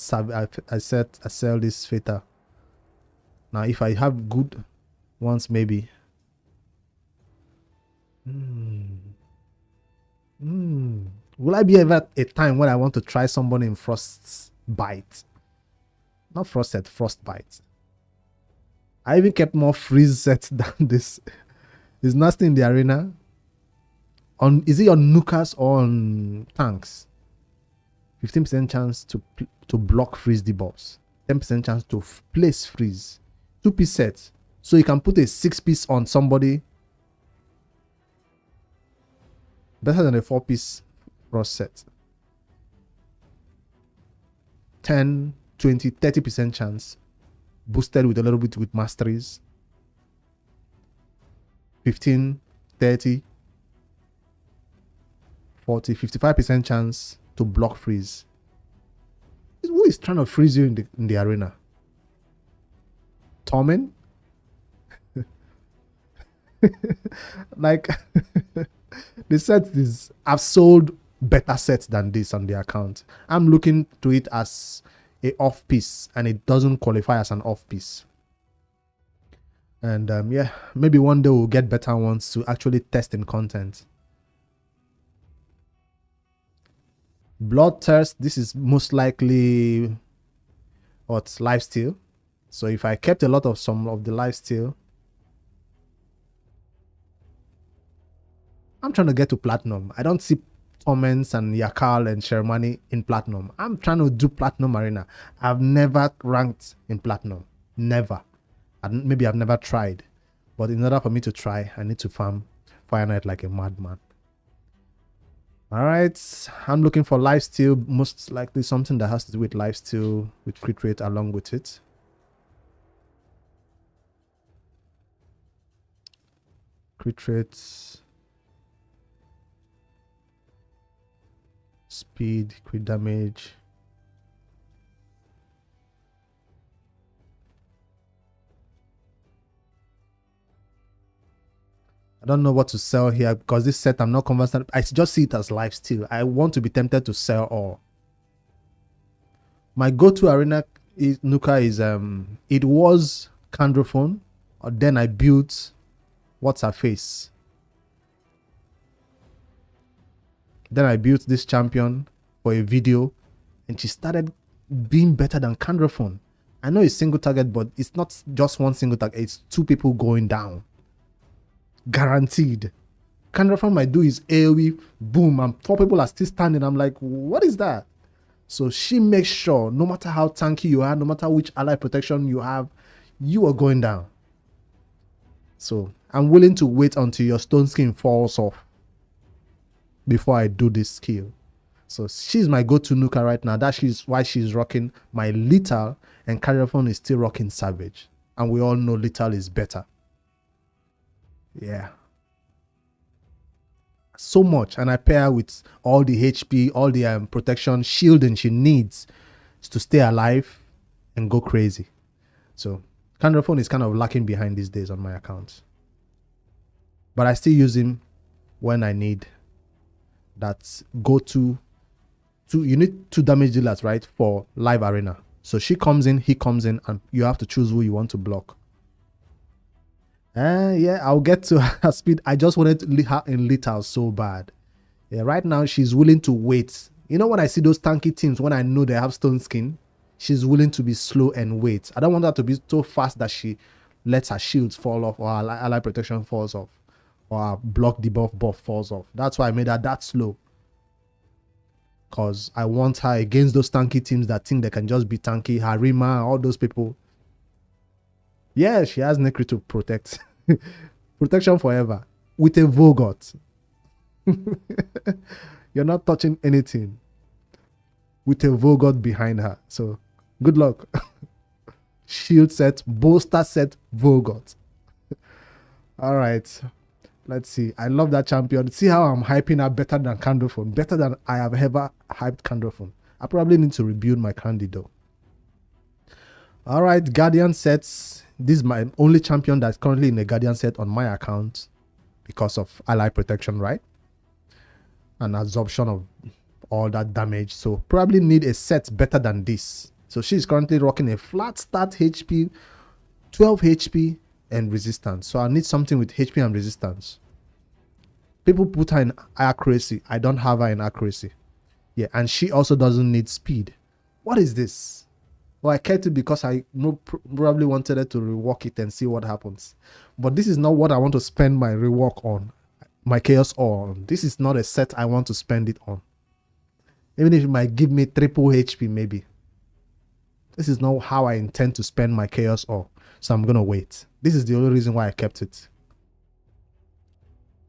this Fatal. Now, if I have good ones, maybe. Will I be ever a time when I want to try somebody in Frostbite? Not Frosted, Frostbite. I even kept more freeze sets than this. Is nasty in the arena. Is it on Nukas or on tanks? 15% chance to block freeze debuffs. 10% chance to place freeze. 2-piece set. So you can put a 6-piece on somebody. Better than a 4-piece frost set. 10, 20, 30% chance. Boosted with a little bit with masteries. 15, 30, 40, 55% chance to block freeze. Who is trying to freeze you in the arena? Torment? Like the set is, I've sold better sets than this on the account. I'm looking to it as a off piece, and it doesn't qualify as an off piece. And yeah, maybe one day we'll get better ones to actually test in content. Bloodthirst, this is most likely what, lifesteal. So if I kept a lot of some of the lifesteal, I'm trying to get to platinum. I don't see Torments and Yakal and Shermani in platinum. I'm trying to do platinum arena. I've never ranked in platinum. Never. Maybe I've never tried. But in order for me to try, I need to farm Fire Knight like a madman. Alright, I'm looking for lifesteal, most likely something that has to do with lifesteal with crit rate along with it. Crit rates. Speed, crit damage. I don't know what to sell here because this set I'm not convinced. I just see it as life steal. I want to be tempted to sell all. My go-to arena is Nuka is it was Candrophone, or then I built what's her face. Then I built this champion for a video, and she started being better than Candrophone. I know it's single target, but it's not just one single target. It's two people going down. Guaranteed. Candrophone might do his AoE, boom, and four people are still standing. I'm like, what is that? So she makes sure, no matter how tanky you are, no matter which ally protection you have, you are going down. So I'm willing to wait until your stone skin falls off before I do this skill. So she's my go-to Nuka right now. That is why she's rocking my Lethal, and Candrophone is still rocking Savage. And we all know Lethal is better. Yeah. So much. And I pair with all the HP, all the protection, shielding she needs to stay alive and go crazy. So Candrophone is kind of lacking behind these days on my account. But I still use him when I need that go-to. You need 2 damage dealers, right, for live arena. So she comes in, he comes in, and you have to choose who you want to block. Yeah, I'll get to her speed. I just wanted to leave her in Lethal so bad. Yeah, right now she's willing to wait. You know, when I see those tanky teams, when I know they have stone skin, she's willing to be slow and wait. I don't want her to be so fast that she lets her shields fall off, or her ally protection falls off, or her block debuff buff falls off. That's why I made her that slow. Because I want her against those tanky teams that think they can just be tanky. Harima, all those people. Yeah, she has Necri to protect. Protection forever. With a Vogot. You're not touching anything. With a Vogot behind her. So, good luck. Shield set, bolster set, Vogot. Alright. Let's see. I love that champion. See how I'm hyping her better than Candrophone. Better than I have ever hyped Candrophone. I probably need to rebuild my Candy though. Alright, Guardian sets. This is my only champion that's currently in a Guardian set on my account because of ally protection, right? And absorption of all that damage. So probably need a set better than this. So she's currently rocking a flat start HP, 12 HP and resistance. So I need something with HP and resistance. People put her in accuracy. I don't have her in accuracy. Yeah, and she also doesn't need speed. What is this? Well, I kept it because I probably wanted it to rework it and see what happens. But this is not what I want to spend my rework on. My Chaos Ore on. This is not a set I want to spend it on. Even if it might give me triple HP maybe. This is not how I intend to spend my Chaos Ore. So I'm going to wait. This is the only reason why I kept it.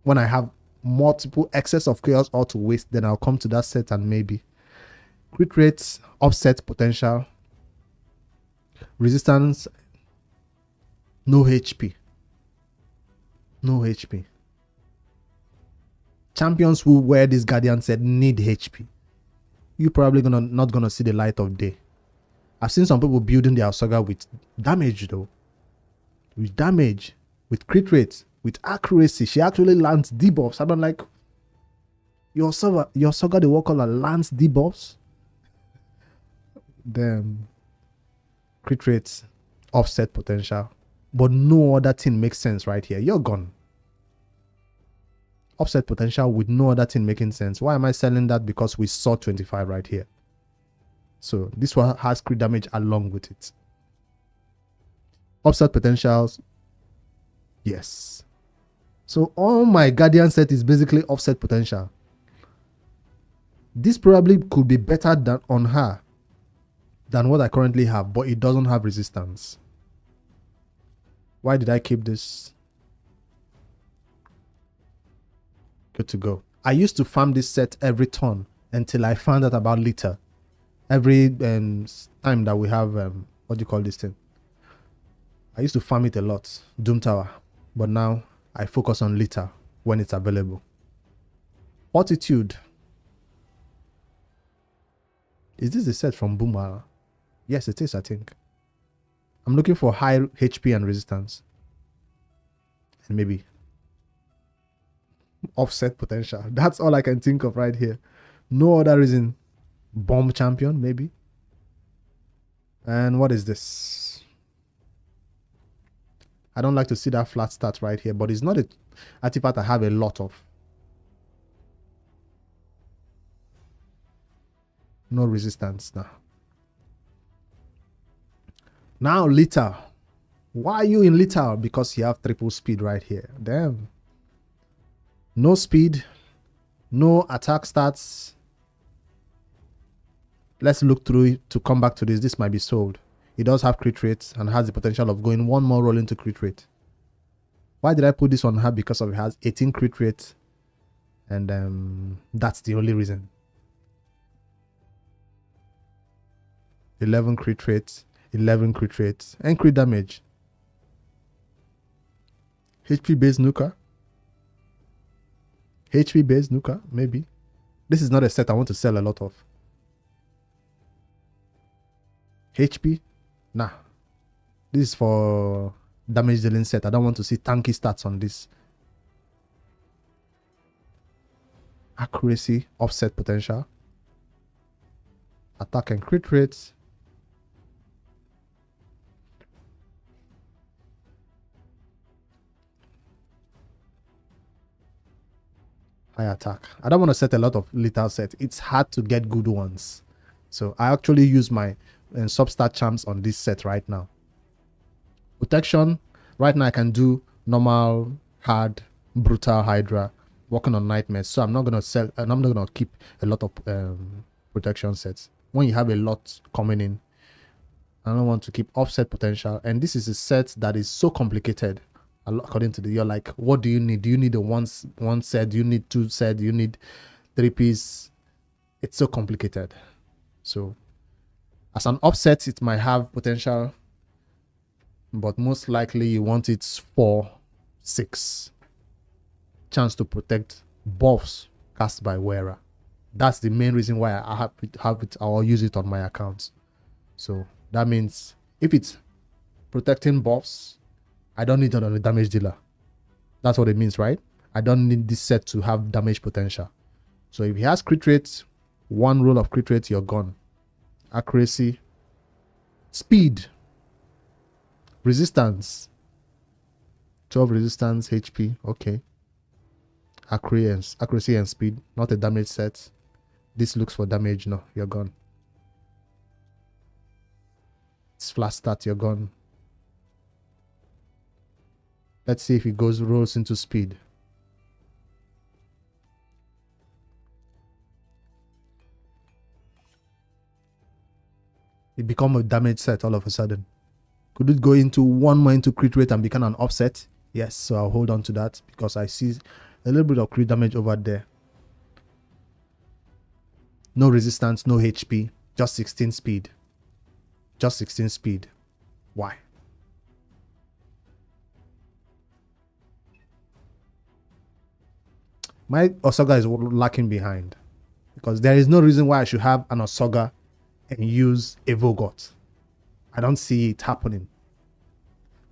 When I have multiple excess of Chaos Ore to waste, then I'll come to that set and maybe. Crit rates, offset potential. Resistance, no HP. No HP. Champions who wear this Guardian set need HP. You're probably not gonna see the light of day. I've seen some people building their Saga with damage though. With damage, with crit rates, with accuracy. She actually lands debuffs. I'm like, your Saga the Warcaller lands debuffs? Damn. Crit rates, offset potential, but no other thing makes sense right here. You're gone. Offset potential with no other thing making sense. Why am I selling that? Because we saw 25 right here. So this one has crit damage along with it. Offset potentials, yes. So all my Guardian set is basically offset potential. This probably could be better than on her than what I currently have, but it doesn't have resistance. Why did I keep this? Good to go. I used to farm this set every turn until I found out about Lethal. Every time that we have, what do you call this thing? I used to farm it a lot, Doom Tower. But now I focus on Lethal when it's available. Fortitude. Is this the set from Boomer? Yes, it is, I think. I'm looking for high HP and resistance. And maybe offset potential. That's all I can think of right here. No other reason. Bomb champion, maybe. And what is this? I don't like to see that flat stat right here, but it's not an artifact I have a lot of. No resistance now. Now Lethal. Why are you in Lethal? Because you have triple speed right here. Damn. No speed. No attack stats. Let's look through it to come back to this. This might be sold. It does have crit rate and has the potential of going one more roll into crit rate. Why did I put this on her? Because of it has 18 crit rate. And that's the only reason. 11 crit rate. 11 crit rate. And crit damage. HP based nuka. HP based nuka, maybe. This is not a set I want to sell a lot of. HP? Nah. This is for damage dealing set. I don't want to see tanky stats on this. Accuracy, offset potential. Attack and crit rates. High attack. I don't want to set a lot of lethal sets. It's hard to get good ones. So I actually use my substat charms on this set right now. Protection. Right now I can do normal, hard, brutal, Hydra, working on nightmares. So I'm not gonna sell and I'm not gonna keep a lot of protection sets. When you have a lot coming in, I don't want to keep offset potential. And this is a set that is so complicated. According to you're like, what do you need? Do you need a one set? Do you need two set? Do you need 3-piece? It's so complicated. So as an offset, it might have potential, but most likely you want it 4-6 chance to protect buffs cast by wearer. That's the main reason why I have it or use it on my accounts. So that means if it's protecting buffs, I don't need it on a damage dealer. That's what it means, right? I don't need this set to have damage potential. So if he has crit rate, one roll of crit rate, you're gone. Accuracy, speed, resistance, 12 resistance, HP, okay. Accuracy and speed, not a damage set. This looks for damage, no, you're gone. It's flat stat, you're gone. Let's see if it rolls into speed. It become a damage set all of a sudden. Could it go into one more into crit rate and become an offset? Yes, so I'll hold on to that because I see a little bit of crit damage over there. No resistance, no HP, just 16 speed. Just 16 speed. Why? My Osoga is lacking behind because there is no reason why I should have an Osoga and use a Vogot. I don't see it happening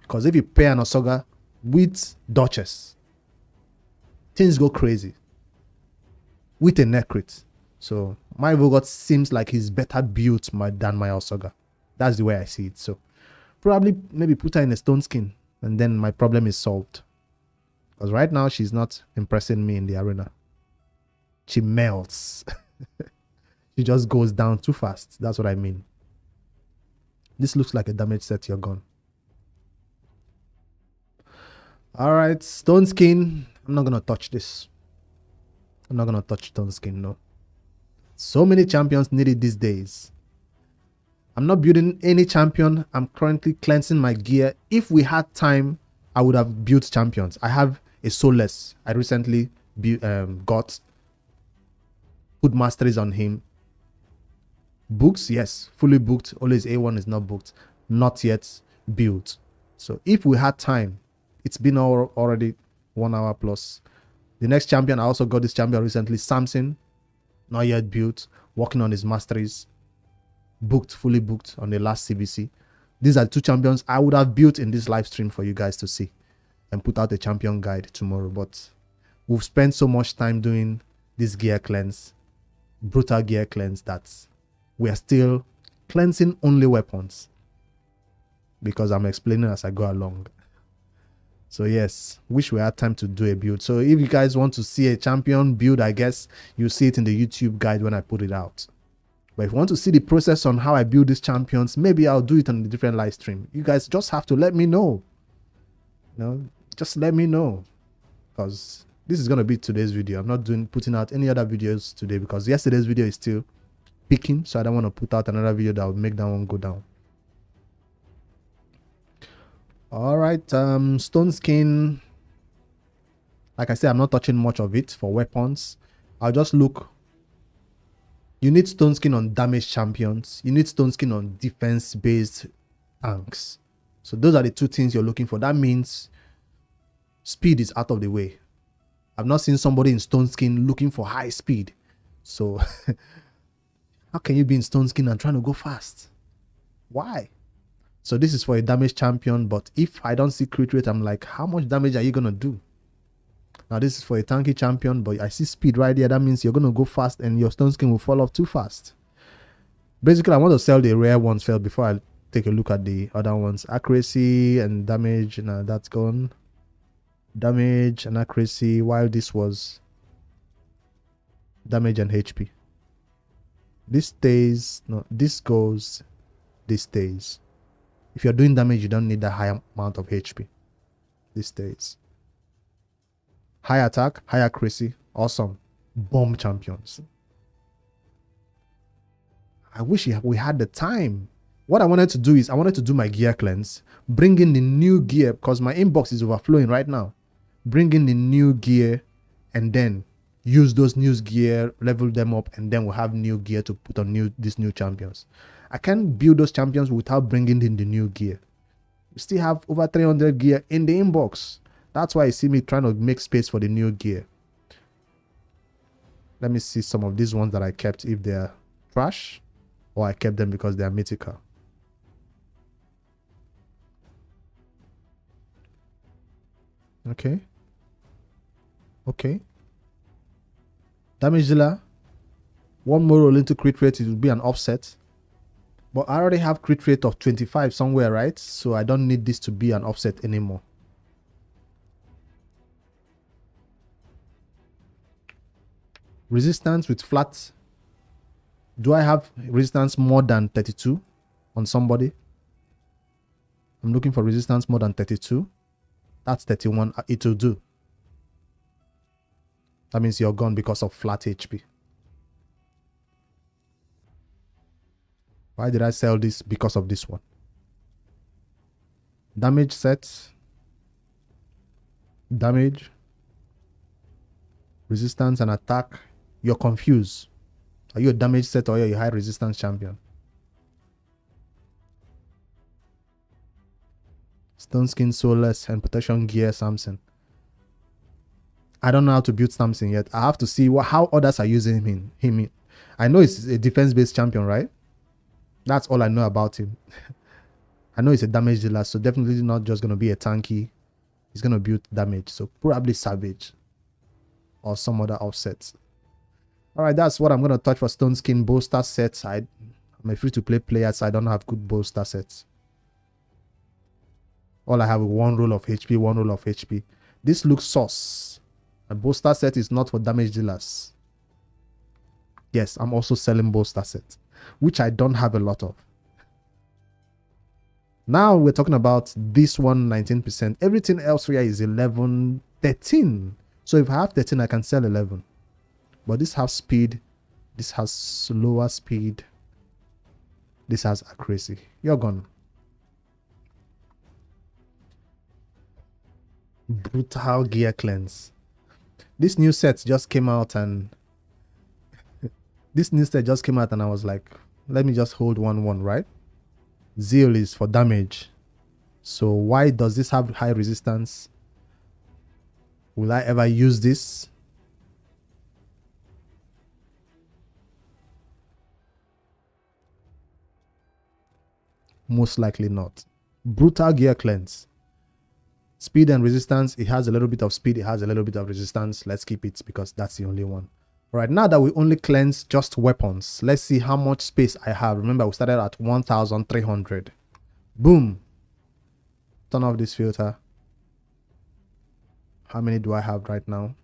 because if you pair an Osoga with Duchess, things go crazy with a Necrit. So my Vogot seems like he's better built than my Osoga. That's the way I see it. So probably maybe put her in a stone skin and then my problem is solved. Because right now, she's not impressing me in the arena. She melts. She just goes down too fast. That's what I mean. This looks like a damage set. You're gone. All right. Stone skin. I'm not going to touch this. I'm not going to touch stone skin, no. So many champions need it these days. I'm not building any champion. I'm currently cleansing my gear. If we had time, I would have built champions. I have a Soulless. I recently got. Put masteries on him. Books, yes, fully booked. Always A1 is not booked. Not yet built. So if we had time, it's been already 1 hour plus. The next champion, I also got this champion recently, Samson. Not yet built. Working on his masteries. booked, fully booked on the last CBC. These are the 2 champions I would have built in this live stream for you guys to see and put out a champion guide tomorrow. But we've spent so much time doing this gear cleanse, brutal gear cleanse, that we are still cleansing only weapons because I'm explaining as I go along. So yes, wish we had time to do a build. So if you guys want to see a champion build, I guess you see it in the YouTube guide when I put it out. But if you want to see the process on how I build these champions, maybe I'll do it on a different live stream. You guys just have to let me know. Just let me know, because this is going to be today's video. I'm not putting out any other videos today because yesterday's video is still peaking, so I don't want to put out another video that will make that one go down. All right, stone skin, like I said, I'm not touching much of it for weapons. I'll just look. You need stone skin on damage champions. You need stone skin on defense based tanks. So those are the 2 things you're looking for. That means speed is out of the way. I've not seen somebody in stone skin looking for high speed. So how can you be in stone skin and trying to go fast? Why? So this is for a damage champion, but if I don't see crit rate, I'm like, how much damage are you going to do? Now this is for a tanky champion, but I see speed right there. That means you're going to go fast and your stone skin will fall off too fast. Basically, I want to sell the rare ones first before I take a look at the other ones. Accuracy and damage, now that's gone. Damage and accuracy, while this was damage and HP. This stays, no, this goes, this stays. If you're doing damage, you don't need that high amount of HP. This stays. High attack, high accuracy, awesome. Bomb champions. I wish we had the time. What I wanted to do is I wanted to do my gear cleanse, bring in the new gear because my inbox is overflowing right now. Bring in the new gear and then use those new gear, level them up, and then we'll have new gear to put on these new champions. I can't build those champions without bringing in the new gear. We still have over 300 gear in the inbox. That's why you see me trying to make space for the new gear. Let me see some of these ones that I kept, if they're trash or I kept them because they're mythical. Okay. Okay. Damage dealer. One more roll into crit rate, it will be an offset. But I already have crit rate of 25 somewhere, right? So I don't need this to be an offset anymore. Resistance with flat. Do I have resistance more than 32 on somebody? I'm looking for resistance more than 32. That's 31. It will do. That means you're gone because of flat HP. Why did I sell this? Because of this one. Damage set. Damage. Resistance and attack. You're confused. Are you a damage set or are you a high resistance champion? Stone skin, soulless, and protection gear, Samson. I don't know how to build Samson yet. I have to see how others are using him. I know he's a defense-based champion, right? That's all I know about him. I know he's a damage dealer, so definitely not just going to be a tanky. He's going to build damage, so probably Savage or some other offsets. All right, that's what I'm going to touch for Stone Skin bolster sets. I'm a free-to-play player, so I don't have good bolster sets. All I have is one roll of HP, one roll of HP. This looks sus. A bolster set is not for damage dealers. Yes, I'm also selling bolster sets, which I don't have a lot of. Now we're talking about this one, 19%. Everything else here is 11, 13. So if I have 13, I can sell 11. But this has speed. This has slower speed. This has accuracy. You're gone. Brutal gear cleanse. This new set just came out and I was like, let me just hold 1-1, right? Zeal is for damage. So why does this have high resistance? Will I ever use this? Most likely not. Brutal gear cleanse. Speed and resistance. It has a little bit of speed. It has a little bit of resistance. Let's keep it because that's the only one. All right, now that we only cleanse just weapons, let's see how much space I have. Remember, we started at 1,300. Boom. Turn off this filter. How many do I have right now?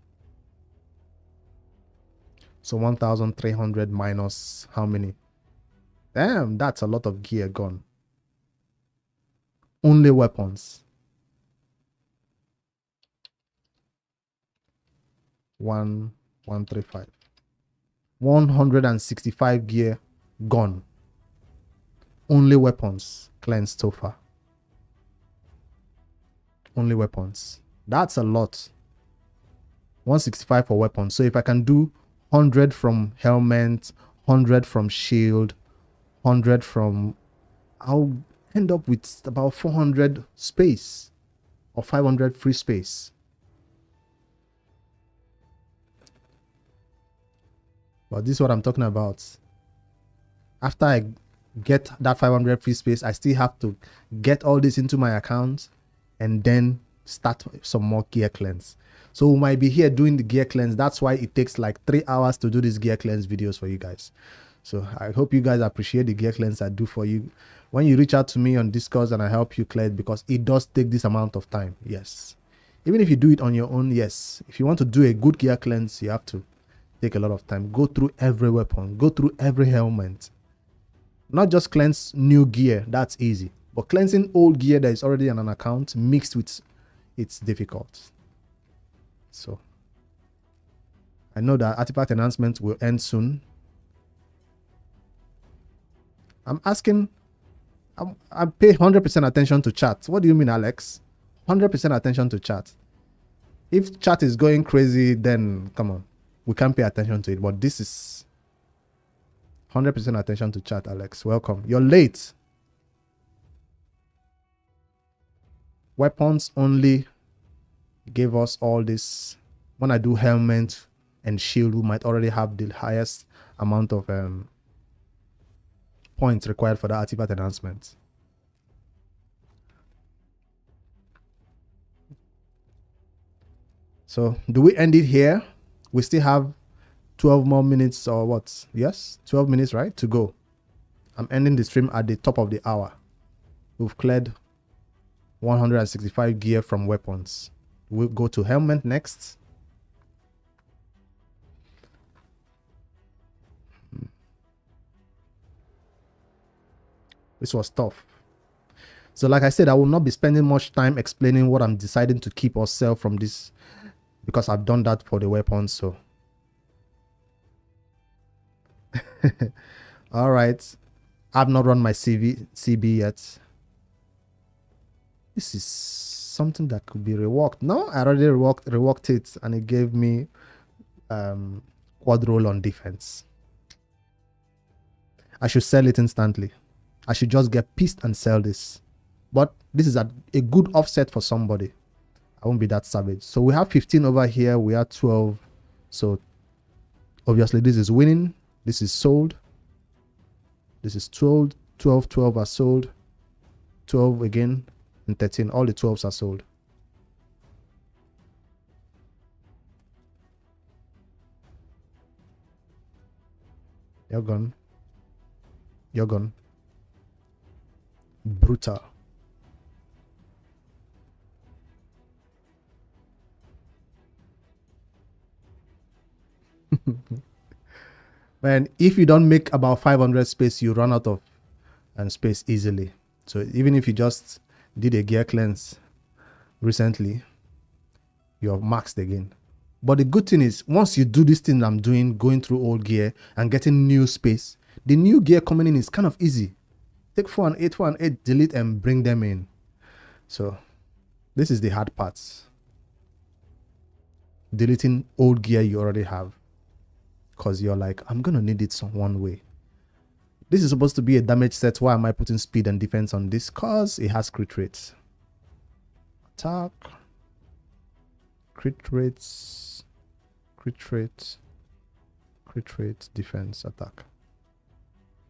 So 1,300 minus how many? Damn, that's a lot of gear gone. Only weapons. 135. 165 gear gone. Only weapons cleansed so far. Only weapons. That's a lot. 165 for weapons. So if I can do 100 from helmet, 100 from shield, 100 from... I'll end up with about 400 space. Or 500 free space. But this is what I'm talking about. After I get that 500 free space, I still have to get all this into my account and then start some more gear cleanse. So we might be here doing the gear cleanse. That's why it takes like 3 hours to do these gear cleanse videos for you guys. So I hope you guys appreciate the gear cleanse I do for you. When you reach out to me on Discord and I help you clear it, because it does take this amount of time. Yes. Even if you do it on your own, yes. If you want to do a good gear cleanse, you have to take a lot of time. Go through every weapon. Go through every helmet. Not just cleanse new gear. That's easy. But cleansing old gear that is already on an account mixed with it's difficult. So I know that artifact enhancement will end soon. I'm asking, I pay 100% attention to chat. What do you mean, Alex? 100% attention to chat. If chat is going crazy, then come on. We can't pay attention to it. But this is 100% attention to chat, Alex. Welcome. You're late. Weapons only gave us all this. When I do helmet and shield, we might already have the highest amount of points required for the artifact enhancement. So do we end it here? We still have 12 more minutes or what? Yes, 12 minutes, right? To go. I'm ending the stream at the top of the hour. We've cleared 165 gear from weapons. We'll go to helmet next. This was tough. So like I said, I will not be spending much time explaining what I'm deciding to keep or sell from this, because I've done that for the weapons. So all right, I've not run my CB yet. This is something that could be reworked. No, I already reworked it, and it gave me quad roll on defense. I should sell it instantly. I should just get pissed and sell this. But this is a good offset for somebody. I won't be that savage. So we have 15 over here. We are 12. So obviously this is winning. This is sold. This is 12. 12 are sold. 12 again. And 13. All the 12s are sold. You're gone. You're gone. Brutal. Man, if you don't make about 500 space, you run out of space easily. So even if you just did a gear cleanse recently, you're maxed again. But the good thing is, once you do this thing I'm doing, going through old gear and getting new space, the new gear coming in is kind of easy. Take 4 and 8, delete and bring them in. So this is the hard parts. Deleting old gear you already have. Because you're like, I'm going to need it some one way. This is supposed to be a damage set. Why am I putting speed and defense on this? Because it has crit rates. Attack. Crit rates. Crit rate. Crit rate. Defense. Attack.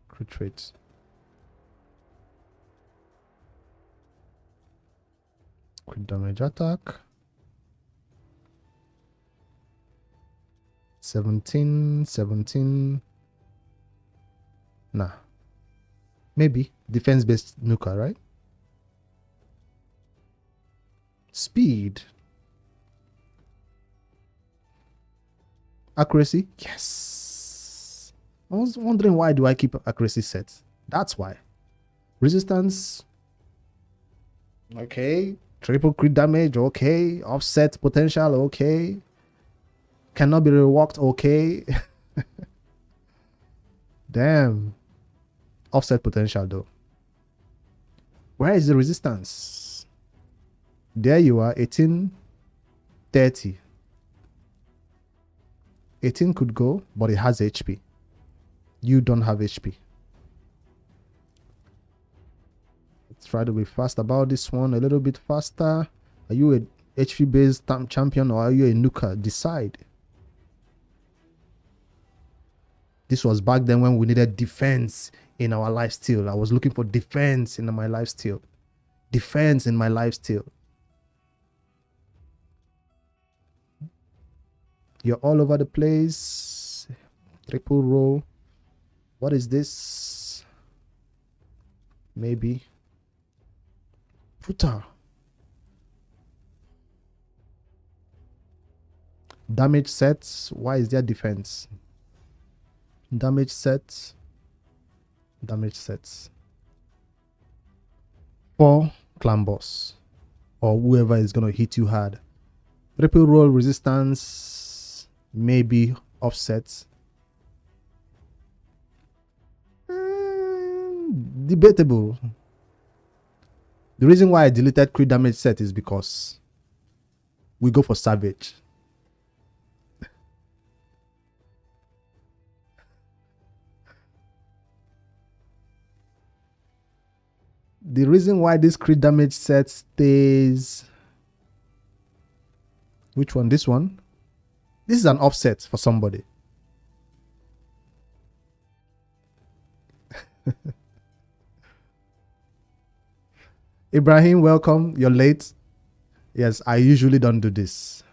Crit rates. Crit damage attack. 17. Nah. Maybe. Defense-based nuka, right? Speed. Accuracy. Yes. I was wondering, why do I keep accuracy set? That's why. Resistance. Okay. Triple crit damage. Okay. Offset potential. Okay. Cannot be reworked. Okay. Damn. Offset potential though. Where is the resistance? There you are. 1830. 18 could go, but it has HP. You don't have HP. Let's try to be fast about this one. A little bit faster. Are you a HP based champion or are you a nuka? Decide. This was back then when we needed defense in our lifesteal. I was looking for defense in my lifesteal. Defense in my lifesteal. You're all over the place. Triple roll. What is this? Maybe. Brutal. Damage sets. Why is there defense? Damage sets. Damage sets. For clan boss or whoever is going to hit you hard. Triple roll resistance. Maybe offsets. Debatable. The reason why I deleted crit damage set is because we go for savage. The reason why this crit damage set stays... Which one? This one? This is an offset for somebody. Ibrahim, welcome. You're late. Yes, I usually don't do this.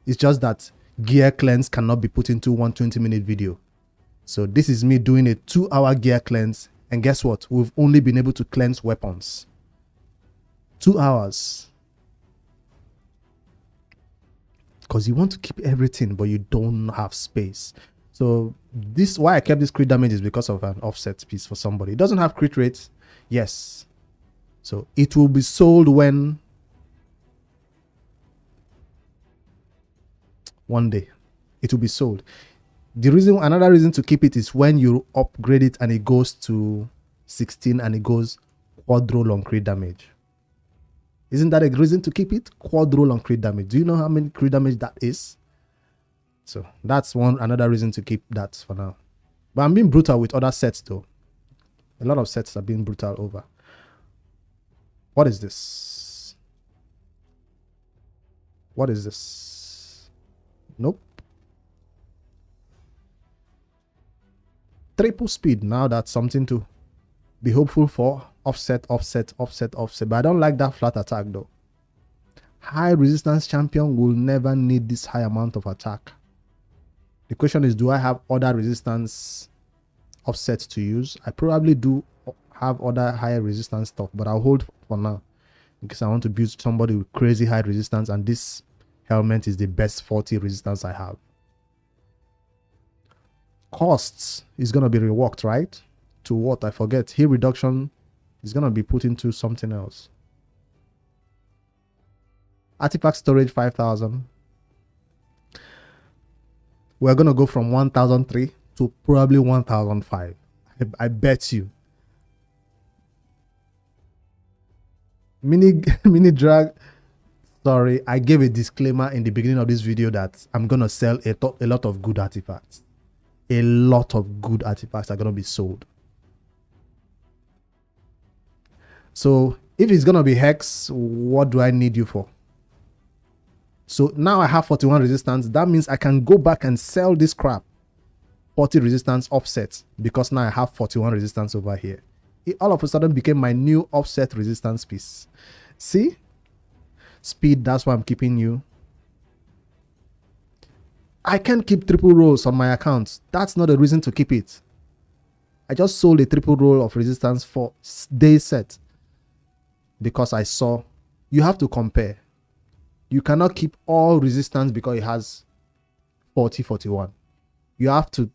It's just that gear cleanse cannot be put into 120-minute video. So this is me doing a 2-hour gear cleanse. And guess what? We've only been able to cleanse weapons. 2 hours. Because you want to keep everything, but you don't have space. So this, why I kept this crit damage is because of an offset piece for somebody. It doesn't have crit rates. Yes. So it will be sold when... One day. It will be sold. The reason, another reason to keep it is when you upgrade it and it goes to 16 and it goes quad roll on crit damage. Isn't that a reason to keep it? Quad roll on crit damage. Do you know how many crit damage that is? So that's another reason to keep that for now. But I'm being brutal with other sets though. A lot of sets are being brutal over. What is this? What is this? Nope. Triple speed. Now that's something to be hopeful for. Offset, offset, offset, offset. But I don't like that flat attack though. High resistance champion will never need this high amount of attack. The question is, do I have other resistance offsets to use? I probably do have other higher resistance stuff, but I'll hold for now because I want to build somebody with crazy high resistance, and this helmet is the best 40 resistance I have. Costs is going to be reworked, right? To what? I forget. Heat reduction is going to be put into something else. Artifact storage 5,000. We're going to go from 1,003 to probably 1,005. I bet you. Mini drag. Sorry, I gave a disclaimer in the beginning of this video that I'm going to sell a lot of good artifacts. A lot of good artifacts are going to be sold. So if it's going to be Hex, what do I need you for? So now I have 41 resistance. That means I can go back and sell this crap. 40 resistance offset, because now I have 41 resistance over here. It all of a sudden became my new offset resistance piece. See? Speed, that's why I'm keeping you. I can't keep triple rolls on my account. That's not a reason to keep it. I just sold a triple roll of resistance for day set because I saw you have to compare. You cannot keep all resistance because it has 40-41. You have to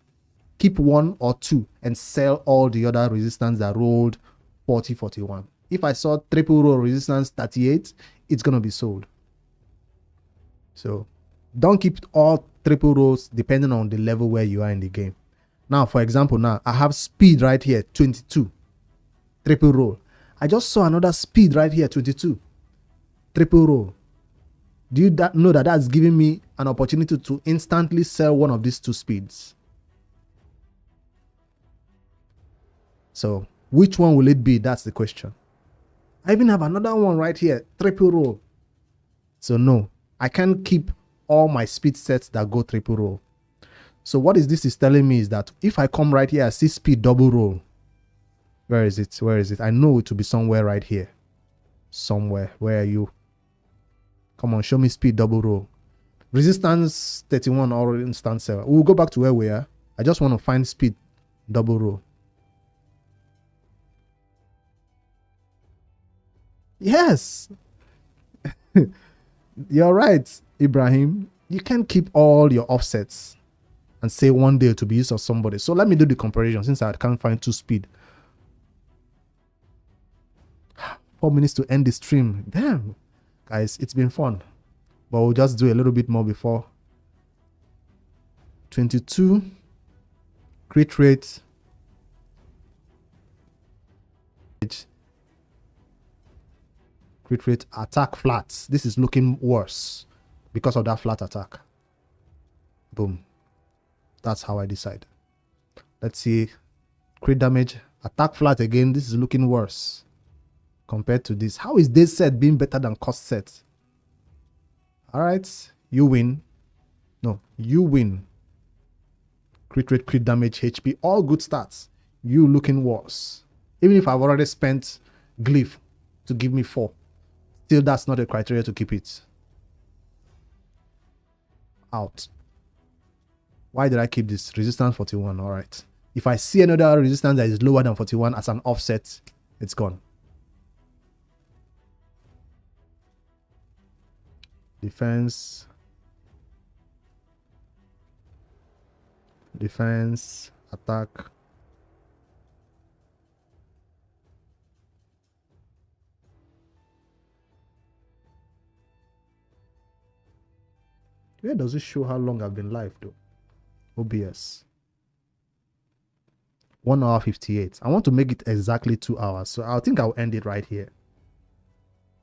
keep one or two and sell all the other resistance that rolled 40-41. If I saw triple roll resistance 38, it's going to be sold. So don't keep all triple rolls depending on the level where you are in the game. Now, for example, now I have speed right here, 22, triple roll. I just saw another speed right here, 22, triple roll. Do you know that that's giving me an opportunity to instantly sell one of these two speeds? So which one will it be? That's the question. I even have another one right here, triple roll. So no, I can't keep all my speed sets that go triple roll. So what this is telling me is that if I come right here, I see speed double roll. Where is it? Where is it? I know it will be somewhere right here. Somewhere. Where are you? Come on, show me speed double roll. Resistance 31 or instant sell. We'll go back to where we are. I just want to find speed double roll. Yes. You're right, Ibrahim. You can't keep all your offsets and say one day to be used of somebody. So let me do the comparison since I can't find two speed. 4 minutes to end the stream. Damn. Guys, it's been fun. But we'll just do a little bit more before. 22. Crit rate. Crit rate, attack flats. This is looking worse because of that flat attack. Boom. That's how I decide. Let's see. Crit damage, attack flat again. This is looking worse compared to this. How is this set being better than cost set? All right, you win. No, you win. Crit rate, crit damage, HP, all good stats. You looking worse. Even if I've already spent glyph to give me 4. Still, that's not a criteria to keep it. Out. Why did I keep this? Resistance 41. All right. If I see another resistance that is lower than 41 as an offset, it's gone. Defense. Defense. Attack. Where does it show how long I've been live though? OBS. 1 hour 58. I want to make it exactly 2 hours. So I think I'll end it right here.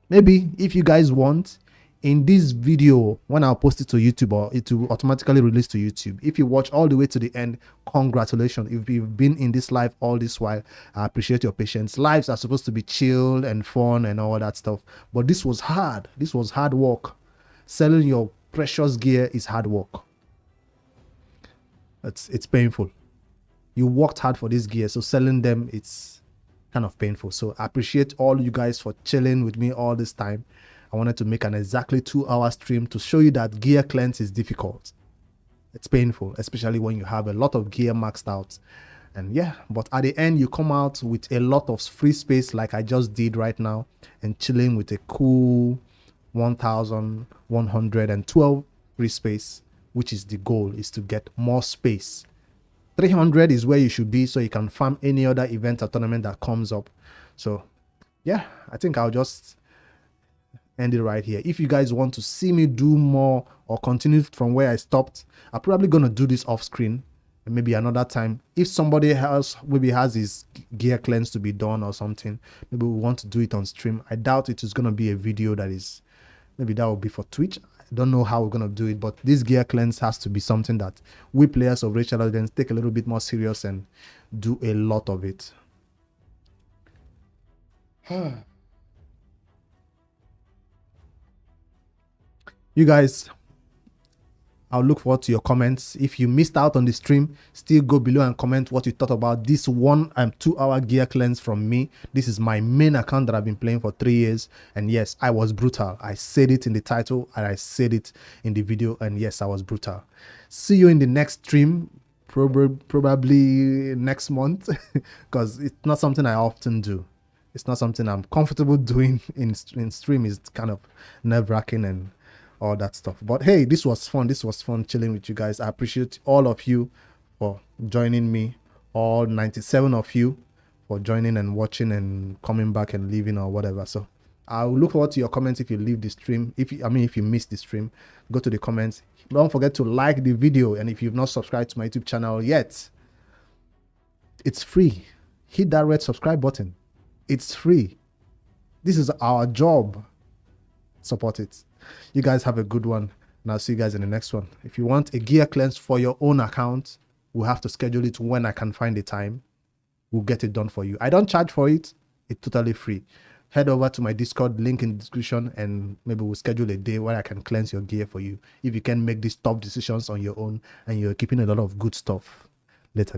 Maybe if you guys want, in this video, when I'll post it to YouTube, or it will automatically release to YouTube. If you watch all the way to the end, congratulations. If you've been in this live all this while, I appreciate your patience. Lives are supposed to be chill and fun and all that stuff. But this was hard. This was hard work. Selling your precious gear is hard work. It's painful. You worked hard for this gear, so selling them, it's kind of painful. So I appreciate all you guys for chilling with me all this time. I wanted to make an exactly 2-hour stream to show you that gear cleanse is difficult. It's painful, especially when you have a lot of gear maxed out. And yeah, but at the end, you come out with a lot of free space like I just did right now, and chilling with a cool 1112 free space, which is the goal, is to get more space. 300 is where you should be so you can farm any other event or tournament that comes up. So yeah, I think I'll just end it right here. If you guys want to see me do more or continue from where I stopped, I'm probably going to do this off screen and maybe another time. If somebody else maybe has his gear cleanse to be done or something, maybe we want to do it on stream. I doubt it is going to be a video that is, maybe that will be for Twitch. I don't know how we're going to do it, but this gear cleanse has to be something that we players of Rachel Legends take a little bit more serious and do a lot of it. You guys, I'll look forward to your comments. If you missed out on the stream, still go below and comment what you thought about this 1 and 2 hour gear cleanse from me. This is my main account that I've been playing for 3 years. And yes, I was brutal. I said it in the title and I said it in the video. And yes, I was brutal. See you in the next stream, probably next month, because it's not something I often do. It's not something I'm comfortable doing in stream. It's kind of nerve-wracking and all that stuff. But hey, this was fun. This was fun chilling with you guys. I appreciate all of you for joining me, all 97 of you for joining and watching and coming back and leaving or whatever. So I'll look forward to your comments if you leave the stream. If you missed the stream, go to the comments. Don't forget to like the video, and if you've not subscribed to my YouTube channel yet, it's free. Hit that red subscribe button. It's free. This is our job. Support it. You guys have a good one, and I'll see you guys in the next one. If you want a gear cleanse for your own account, we'll have to schedule it when I can find the time. We'll get it done for you. I don't charge for it. It's totally free. Head over to my Discord, link in the description, and maybe we'll schedule a day where I can cleanse your gear for you. If you can make these tough decisions on your own and you're keeping a lot of good stuff. Later, guys.